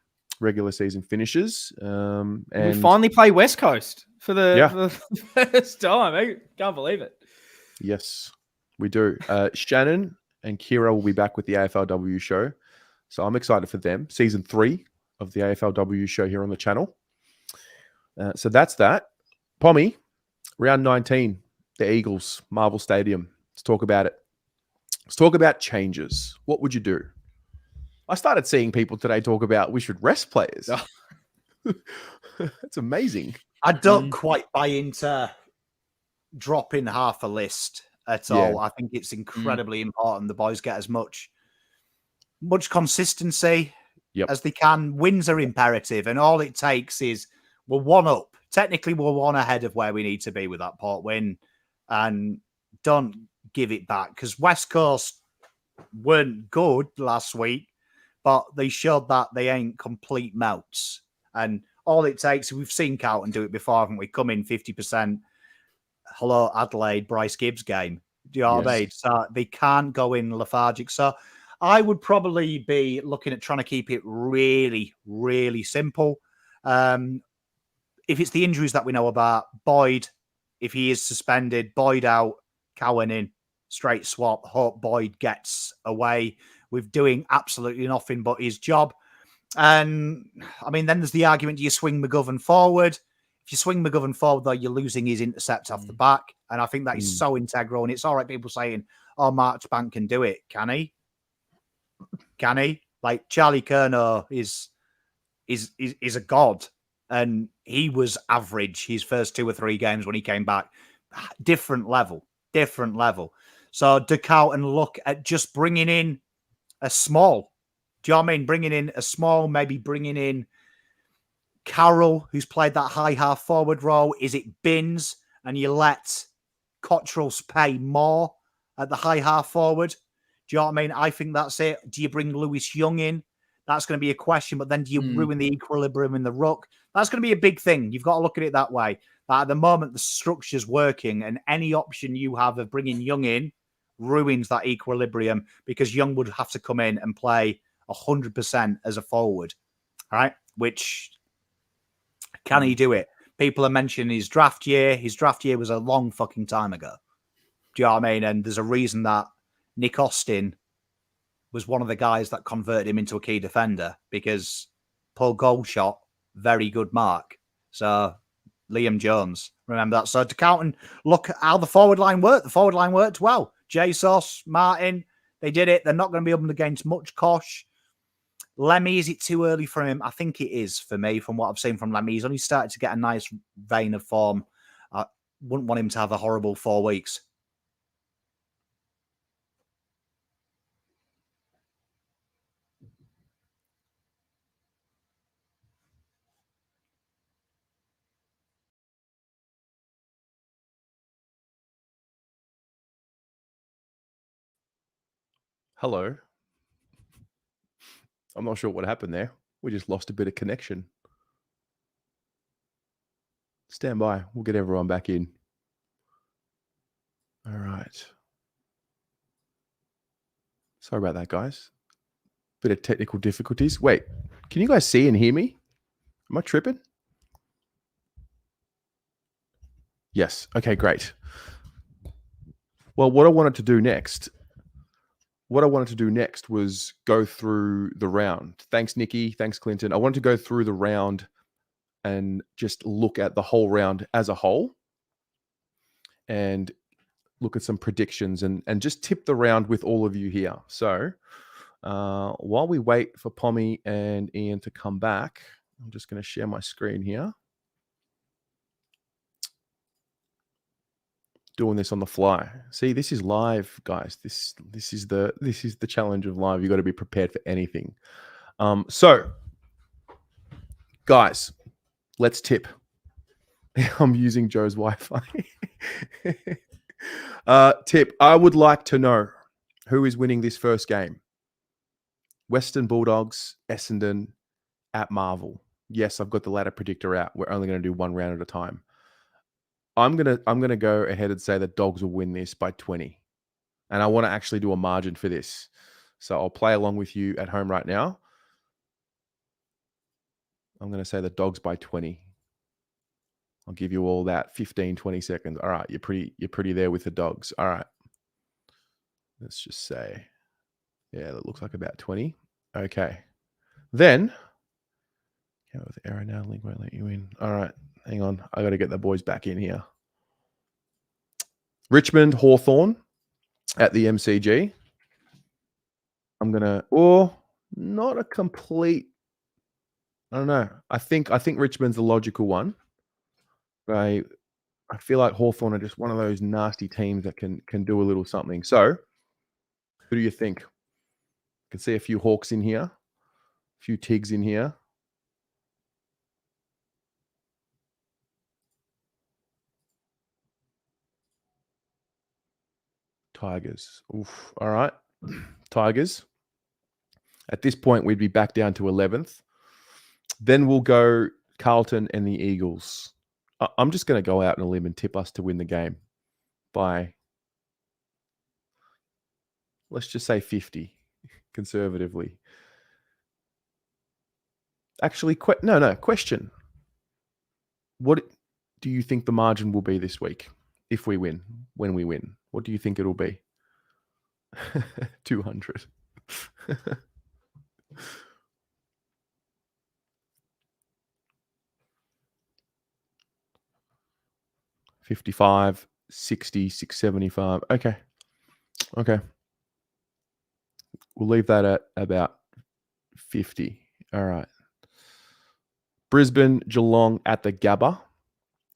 regular season finishes. And we finally play West Coast for the first time. I can't believe it. Yes, we do. Shannon and Kira will be back with the AFLW show. So I'm excited for them. Season 3 of the AFLW show here on the channel. So that's that. Pommy, round 19, the Eagles, Marvel Stadium. Let's talk about it. Let's talk about changes. What would you do? I started seeing people today talk about we should rest players. That's amazing. I don't quite buy into dropping half a list at all. I think it's incredibly important the boys get as much consistency as they can. Wins are imperative, and all it takes is we're 1 up. Technically, we're 1 ahead of where we need to be with that Port win, and don't give it back, because West Coast weren't good last week, but they showed that they ain't complete melts. And all it takes, we've seen Carlton do it before, haven't we? Come in 50%. Hello, Adelaide, Bryce Gibbs game. Do you know what I mean? So they can't go in lethargic. So I would probably be looking at trying to keep it really, really simple. If it's the injuries that we know about, Boyd, if he is suspended, Boyd out, Cowan in, straight swap, hope Boyd gets away with doing absolutely nothing but his job. And I mean, then there's the argument, do you swing McGovern forward? If you swing McGovern forward, though, you're losing his intercept off the back. And I think that is so integral. And it's all right, people saying, oh, Marchbank can do it. Can he? Can he? Like, Charlie Kerner is a god. And he was average his first 2 or 3 games when he came back. Different level. So do Carlton look at just bringing in a small? Do you know what I mean? Bringing in a small, maybe bringing in Carroll, who's played that high half forward role. Is it Binns and you let Cottrell's pay more at the high half forward? Do you know what I mean? I think that's it. Do you bring Lewis Young in? That's going to be a question. But then do you ruin the equilibrium in the ruck? That's going to be a big thing. You've got to look at it that way. But at the moment, the structure's working, and any option you have of bringing Young in ruins that equilibrium, because Young would have to come in and play 100% as a forward. All right? Which, can he do it? People are mentioning his draft year. His draft year was a long fucking time ago. Do you know what I mean? And there's a reason that Nick Austin was one of the guys that converted him into a key defender, because Paul Goldshot, very good mark. So Liam Jones, remember that. So to Carlton, look at how the forward line worked. The forward line worked well. Jesus, Martin, they did it. They're not going to be able against much Kosh. Lemmy, is it too early for him? I think it is for me, from what I've seen from Lemmy. He's only started to get a nice vein of form. I wouldn't want him to have a horrible 4 weeks. Hello. I'm not sure what happened there. We just lost a bit of connection. Stand by. We'll get everyone back in. All right. Sorry about that, guys. Bit of technical difficulties. Wait, can you guys see and hear me? Am I tripping? Yes. Okay, great. Well, what I wanted to do next was go through the round. Thanks, Nikki. Thanks, Clinton. I wanted to go through the round and just look at the whole round as a whole and look at some predictions and just tip the round with all of you here. So while we wait for Pommy and Ian to come back, I'm just going to share my screen here. Doing this on the fly. See, this is live, guys. This is the challenge of live. You got to be prepared for anything. So, guys, let's tip. I'm using Joe's Wi-Fi. Tip. I would like to know who is winning this first game. Western Bulldogs, Essendon, at Marvel. Yes, I've got the ladder predictor out. We're only going to do one round at a time. I'm gonna go ahead and say the Dogs will win this by 20, and I want to actually do a margin for this. So I'll play along with you at home right now. I'm going to say the Dogs by 20. I'll give you all that 15, 20 seconds. All right, you're pretty there with the Dogs. All right. Let's just say, yeah, that looks like about 20. Okay. Then, with error now, link won't let you in. All right, hang on. I got to get the boys back in here. Richmond, Hawthorn at the MCG. I'm gonna, not a complete. I don't know. I think Richmond's the logical one. I feel like Hawthorn are just one of those nasty teams that can do a little something. So, who do you think? I can see a few Hawks in here, a few Tigs in here. Tigers. Oof. All right. Tigers. At this point, we'd be back down to 11th. Then we'll go Carlton and the Eagles. I'm just going to go out on a limb and tip us to win the game by, let's just say 50, conservatively. Actually, question. What do you think the margin will be this week if we win, when we win? What do you think it'll be? 200. 55, 60, 675. Okay. We'll leave that at about 50. All right. Brisbane, Geelong at the Gabba.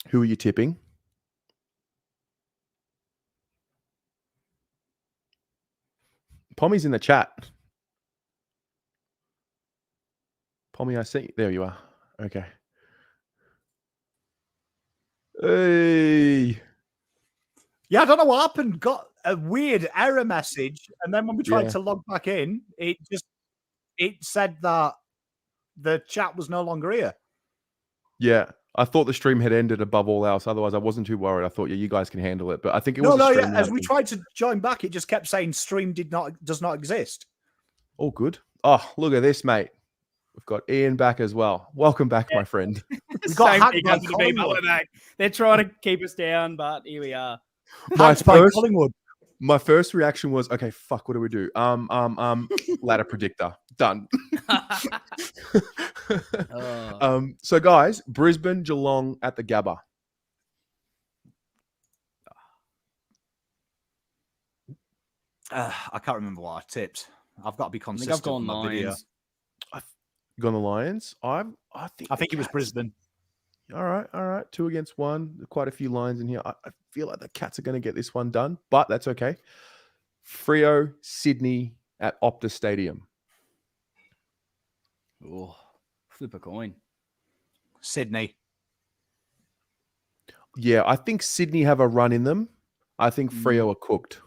Who are you tipping? Pommy's in the chat. Pommy, I see. There you are. Okay. Hey. Yeah, I don't know what happened. Got a weird error message, and then when we tried to log back in, it said that the chat was no longer here. Yeah, I thought the stream had ended above all else. Otherwise, I wasn't too worried. I thought, yeah, you guys can handle it. But I think it was a stream. As we tried to join back, it just kept saying stream does not exist. All good. Oh, look at this, mate. We've got Ian back as well. Welcome back, my friend. We got hacked by Collingwood. We're back. They're trying to keep us down, but here we are. My first reaction was, okay, fuck, what do we do? Ladder predictor. Done. So guys, Brisbane, Geelong at the Gabba. I can't remember what I tipped. I've got to be consistent. I've gone Lions. You gone the Lions? I think it was Brisbane. All right. 2 against 1. Quite a few lines in here. I feel like the Cats are going to get this one done, but that's okay. Freo, Sydney at Optus Stadium. Oh, flip a coin. Sydney. Yeah, I think Sydney have a run in them. I think Freo are cooked.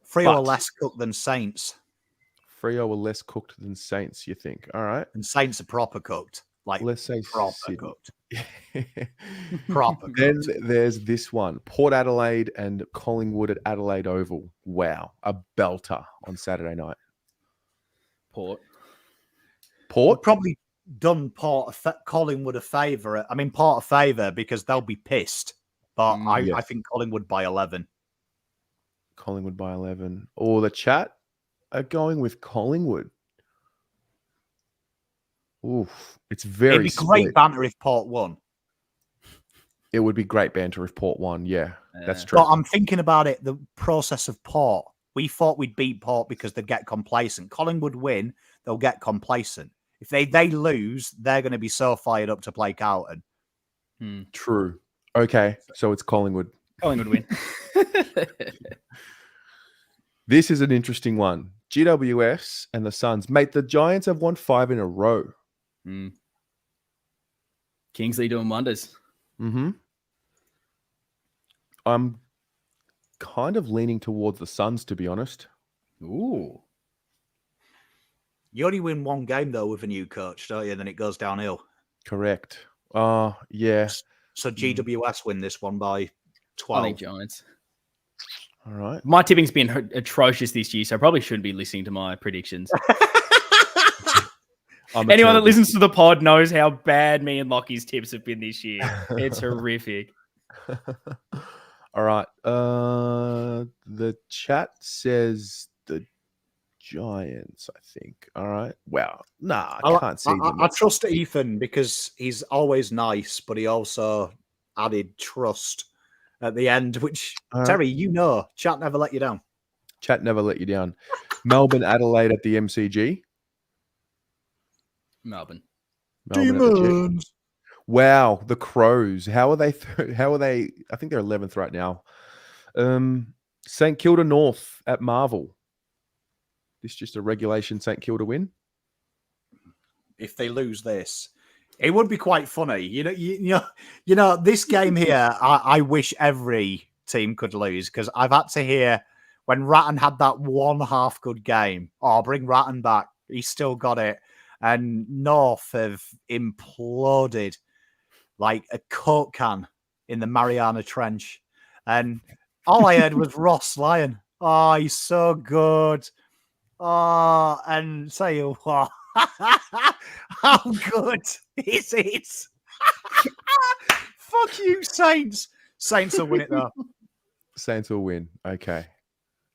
Freo are less cooked than Saints. Freo are less cooked than Saints, you think? All right. And Saints are proper cooked. Like, let's say proper Sydney. cooked. Proper Then cooked. there's this one: Port Adelaide and Collingwood at Adelaide Oval. Wow, a belter on Saturday night. Port. We've probably done Collingwood a favour. I mean, Port a favour because they'll be pissed. But I Yes. think Collingwood by 11. Collingwood by 11. Or the chat are going with Collingwood. Oof, it's very It'd be great split. banter if Port won. It would be great banter if Port won. Yeah, that's true. But I'm thinking about it, the process of Port. We thought we'd beat Port because they'd get complacent. Collingwood win, they'll get complacent. If they lose, they're going to be so fired up to play Carlton. True. Okay, so it's Collingwood. Collingwood win. This is an interesting one. GWS and the Suns. Mate, the Giants have won 5 in a row. Kingsley doing wonders. Mm-hmm. I'm kind of leaning towards the Suns, to be honest. Ooh. You only win one game, though, with a new coach, don't you? Then it goes downhill. Correct. Yeah. So GWS win this one by 12. I think Giants. All right. My tipping's been atrocious this year, so I probably shouldn't be listening to my predictions. Anyone that listens to the pod knows how bad me and Lockie's tips have been this year. It's horrific. All right. The chat says the Giants, I think. All right. Well, nah, I can't see them. I trust Ethan because he's always nice, but he also added trust at the end, which, Terry, chat never let you down. Chat never let you down. Melbourne, Adelaide at the MCG. Melbourne at the G. Wow, the Crows. How are they? I think they're 11th right now. St Kilda North at Marvel. This just a regulation St Kilda win. If they lose this, it would be quite funny. You know, this game here. I wish every team could lose because I've had to hear when Ratton had that one half good game. Oh, bring Ratton back. He's still got it. And North have imploded like a Coke can in the Mariana Trench. And all I heard was Ross Lyon. Oh, he's so good. Oh, and say what? How good is it? Fuck you, Saints. Saints will win it, though. Saints will win. Okay.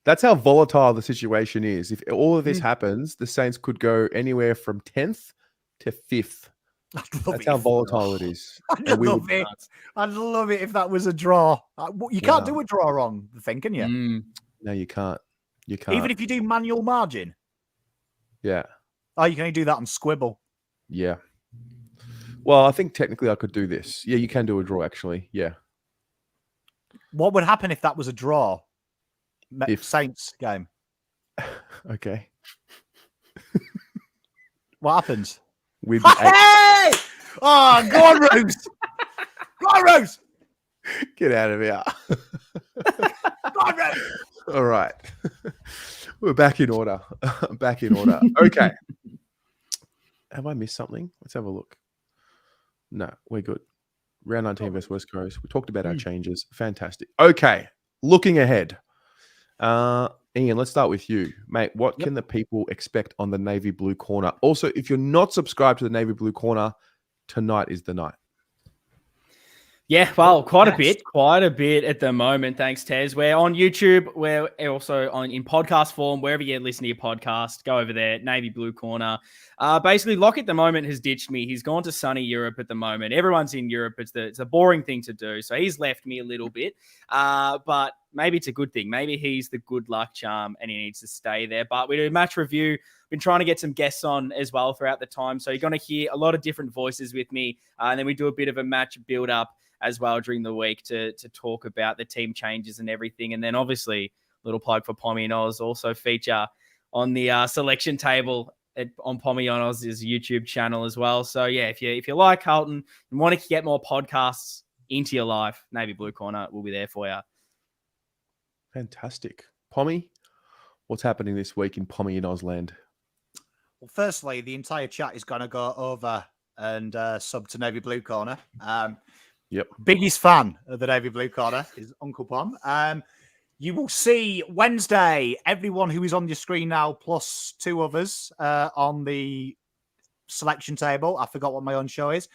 That's how volatile the situation is. If all of this happens, the Saints could go anywhere from 10th to 5th. That's how volatile it is. I'd love it. I'd love it if that was a draw. You can't do a draw on the thing, can you? No, you can't. You can't. Even if you do manual margin. Yeah. Oh, you can only do that on Squibble. Yeah. Well, I think technically I could do this. Yeah, you can do a draw, actually. Yeah. What would happen if that was a draw? Saints game. Okay. What happens? With hey! Oh, go on, Rose. Go on, Rose. Get out of here. Go on, Rose. All right. We're back in order. Back in order. Okay. Have I missed something? Let's have a look. No, we're good. Round 19 versus West Coast. We talked about our changes. Fantastic. Okay. Looking ahead. Ian, let's start with you. Mate, what can the people expect on the Navy Blue Corner? Also, if you're not subscribed to the Navy Blue Corner, tonight is the night. Yeah, well, quite a bit at the moment. Thanks, Tez. We're on YouTube. We're also in podcast form, wherever you listen to your podcast. Go over there, Navy Blue Corner. Basically, Locke at the moment has ditched me. He's gone to sunny Europe at the moment. Everyone's in Europe. It's a boring thing to do. So he's left me a little bit. But maybe it's a good thing. Maybe he's the good luck charm and he needs to stay there. But we do a match review. Been trying to get some guests on as well throughout the time. So you're going to hear a lot of different voices with me. And then we do a bit of a match build-up as well during the week to talk about the team changes and everything. And then obviously, little plug for Pommy and Oz, also feature on the selection table on Pommy and Oz's YouTube channel as well. So yeah, if you like Carlton and want to get more podcasts into your life, Navy Blue Corner will be there for you. Fantastic. Pommy, what's happening this week in Pommy and Ozland? Well, firstly, the entire chat is going to go over and sub to Navy Blue Corner. Yep. Biggest fan of the Navy Blue Corner is Uncle Pom. You will see Wednesday, everyone who is on your screen now, plus 2 others on the selection table. I forgot what my own show is.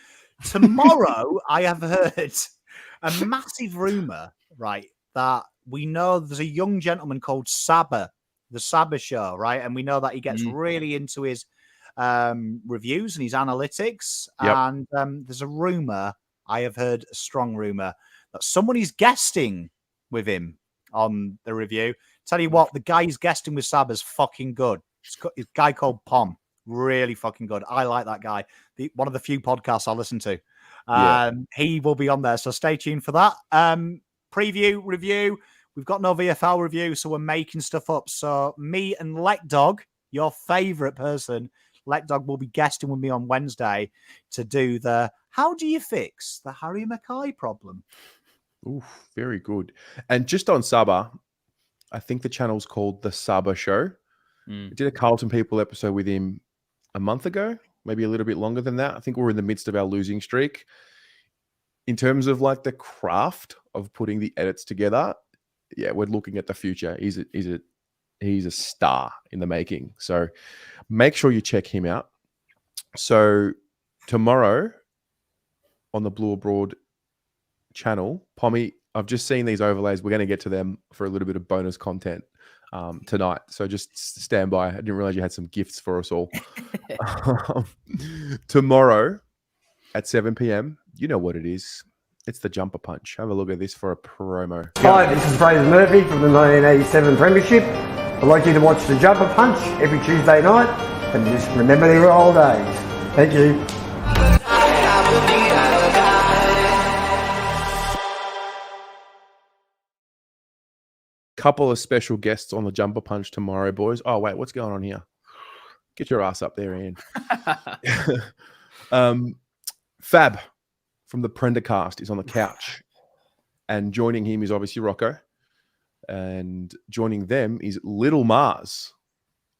Tomorrow, I have heard a massive rumor, right, that we know there's a young gentleman called Saba, the Saba Show, right? And we know that he gets really into his reviews and his analytics. Yep. And there's a rumor, I have heard a strong rumor, that someone is guesting with him on the review. Tell you what, the guy he's guesting with Saba's fucking good. It's a guy called Pom. Really fucking good. I like that guy. One of the few podcasts I listen to. He will be on there, so stay tuned for that. Preview, review. We've got no VFL review, so we're making stuff up. So me and Lek Dog, your favourite person, Lek Dog will be guesting with me on Wednesday to do the how do you fix the Harry Mackay problem? Ooh, very good. And just on Saba, I think the channel's called The Saba Show. I did a Carlton People episode with him a month ago, maybe a little bit longer than that. I think we're in the midst of our losing streak. In terms of like the craft of putting the edits together, yeah, we're looking at the future. He's a star in the making. So make sure you check him out. So tomorrow on the Blue Abroad channel, Pommy, I've just seen these overlays. We're going to get to them for a little bit of bonus content tonight. So just stand by. I didn't realize you had some gifts for us all. Tomorrow at 7 p.m, you know what it is. It's the Jumper Punch. Have a look at this for a promo. Hi, this is Fraser Murphy from the 1987 Premiership. I'd like you to watch the Jumper Punch every Tuesday night and just remember the old days. Thank you. Couple of special guests on the Jumper Punch tomorrow, boys. Oh, wait, what's going on here? Get your ass up there, Ian. Fab from the Prendercast is on the couch. And joining him is obviously Rocco. And joining them is Little Mars.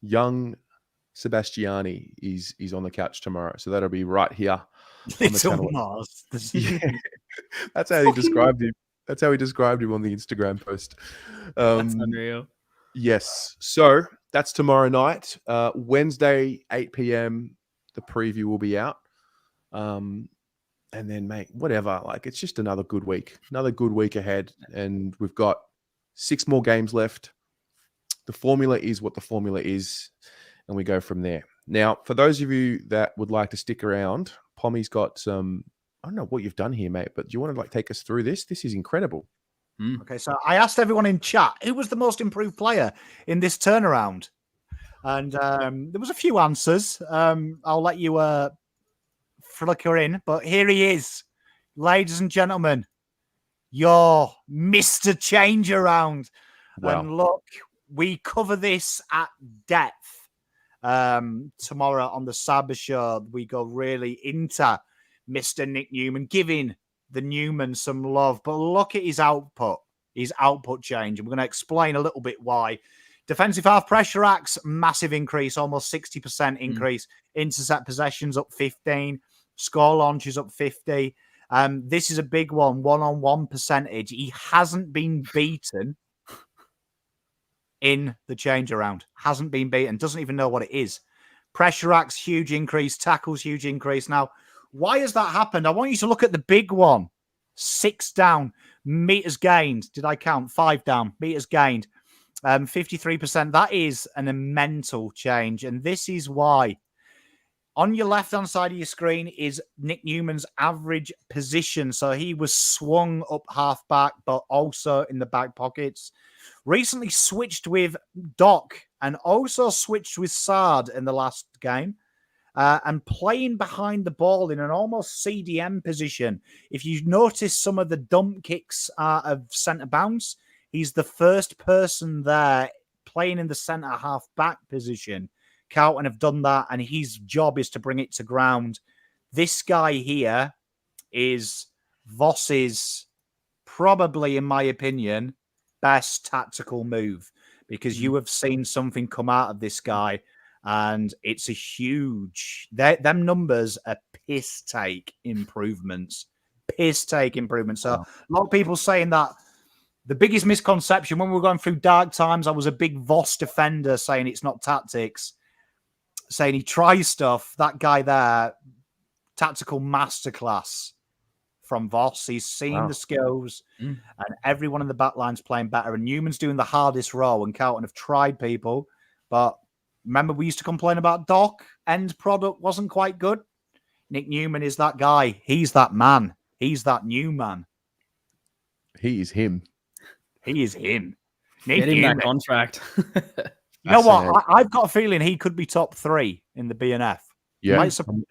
Young Sebastiani is on the couch tomorrow. So that'll be right here. Little Mars. Yeah. That's how he described him. That's how he described him on the Instagram post. That's unreal. Yes. So that's tomorrow night. Wednesday, 8 p.m, the preview will be out. And then, mate, whatever. Like, it's just another good week. Another good week ahead. And we've got 6 more games left. The formula is what the formula is. And we go from there. Now, for those of you that would like to stick around, Pommy's got some... I don't know what you've done here, mate, but do you want to take us through this? This is incredible. Okay, so I asked everyone in chat who was the most improved player in this turnaround, and there was a few answers. I'll let you flicker in, but here he is, ladies and gentlemen, your Mr. Change Around. Wow. And look, we cover this at depth tomorrow on the Saba Show. We go really into Mr. Nick Newman, giving the Newman some love. But look at his output change. And we're going to explain a little bit why. Defensive half pressure acts, massive increase, almost 60% increase. Intercept possessions up 15. Score launches up 50. This is a big one, one-on-one percentage. He hasn't been beaten in the change around. Hasn't been beaten. Doesn't even know what it is. Pressure acts, huge increase. Tackles, huge increase. Now, why has that happened? I want you to look at the big one. 6 down, meters gained. Did I count? 5 down, meters gained. 53%. That is an mental change. And this is why. On your left-hand side of your screen is Nick Newman's average position. So he was swung up half-back, but also in the back pockets. Recently switched with Doc and also switched with Sard in the last game. And playing behind the ball in an almost CDM position. If you notice some of the dump kicks of centre bounce, he's the first person there playing in the centre half back position. Carlton have done that, and his job is to bring it to ground. This guy here is Voss's, probably, in my opinion, best tactical move, because you have seen something come out of this guy. And it's a huge, them numbers are piss take improvements. So a lot of people saying that the biggest misconception when we were going through dark times, I was a big Voss defender saying it's not tactics, saying he tries stuff. That guy there, tactical masterclass from Voss. He's seen the skills, and everyone in the back line's playing better. And Newman's doing the hardest role, and Carlton have tried people. But remember, we used to complain about Doc. End product wasn't quite good. Nick Newman is that guy. He's that man. He's that new man. He is him. He is him. Nick Get him Newman. That contract. You know what? I've got a feeling he could be top 3 in the BNF. Yeah.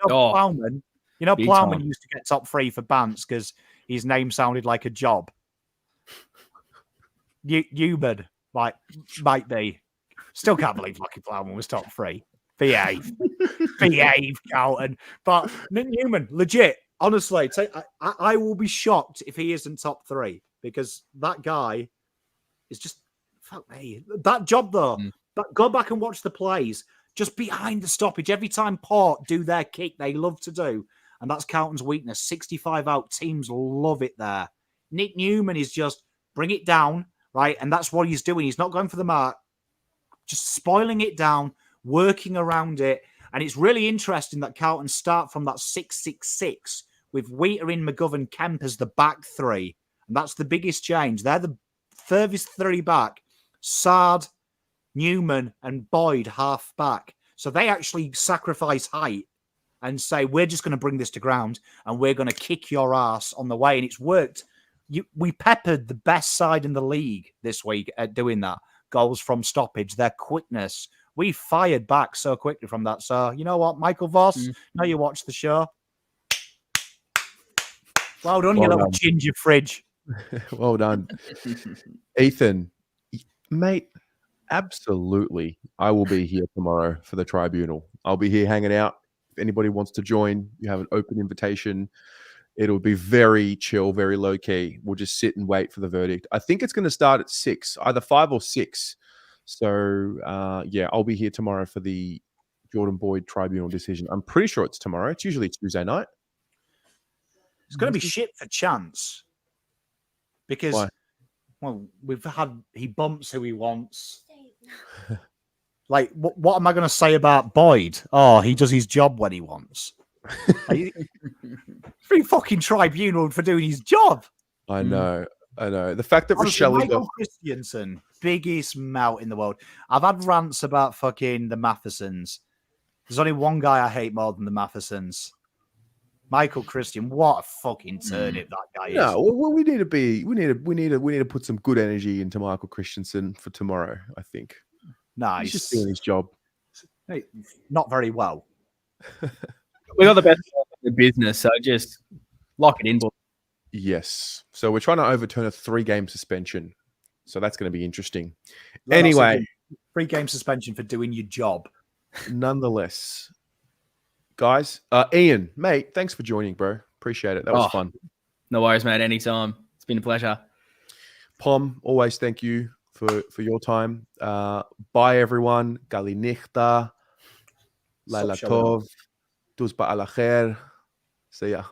Plowman. You know, Plowman used to get top 3 for Bants because his name sounded like a job. Newman might be. Still can't believe Lucky Plowman was top 3. Behave, Carlton. But Nick Newman, legit. Honestly, I will be shocked if he isn't top 3 because that guy is just fuck me. That job though. But go back and watch the plays. Just behind the stoppage, every time Port do their kick, they love to do, and that's Carlton's weakness. 65 out teams love it there. Nick Newman is just bring it down, right, and that's what he's doing. He's not going for the mark, just spoiling it down, working around it. And it's really interesting that Carlton start from that 6-6-6 with Wheater in McGovern, Kemp as the back 3. And that's the biggest change. They're the furthest 3 back. Sard, Newman, and Boyd half back. So they actually sacrifice height and say, we're just going to bring this to ground and we're going to kick your ass on the way. And it's worked. We peppered the best side in the league this week at doing that. Goals from stoppage, their quickness. We fired back so quickly from that. So, you know what, Michael Voss, now you watch the show. Well done, you little ginger fridge. Well done. Ethan, mate, absolutely. I will be here tomorrow for the tribunal. I'll be here hanging out. If anybody wants to join, you have an open invitation. It'll be very chill, very low key. We'll just sit and wait for the verdict. I think it's going to start at 6, either 5 or 6. So, yeah, I'll be here tomorrow for the Jordan Boyd tribunal decision. I'm pretty sure it's tomorrow. It's usually Tuesday night. It's going to be shit for Chance because, Why? well, he bumps who he wants. Like, what am I going to say about Boyd? Oh, he does his job when he wants. Free fucking tribunal for doing his job. I know. The fact that Honestly, Rochelle Michael Christiansen, biggest mouth in the world. I've had rants about fucking the Mathesons. There's only one guy I hate more than the Mathesons. Michael Christian, what a fucking turnip that guy is. No, well, we need to put some good energy into Michael Christensen for tomorrow. I think. Nice. He's just doing his job. Hey, not very well. We got the best in the business, so just lock it in. Yes. So we're trying to overturn a 3-game suspension. So that's going to be interesting. Anyway, 3-game suspension for doing your job. Nonetheless, guys, Ian, mate, thanks for joining, bro. Appreciate it. That was fun. No worries, mate. Anytime. It's been a pleasure. Pom, always thank you for your time. Bye, everyone. Gali Nichta. Laila Tov. Dus Ba'alacher. See ya.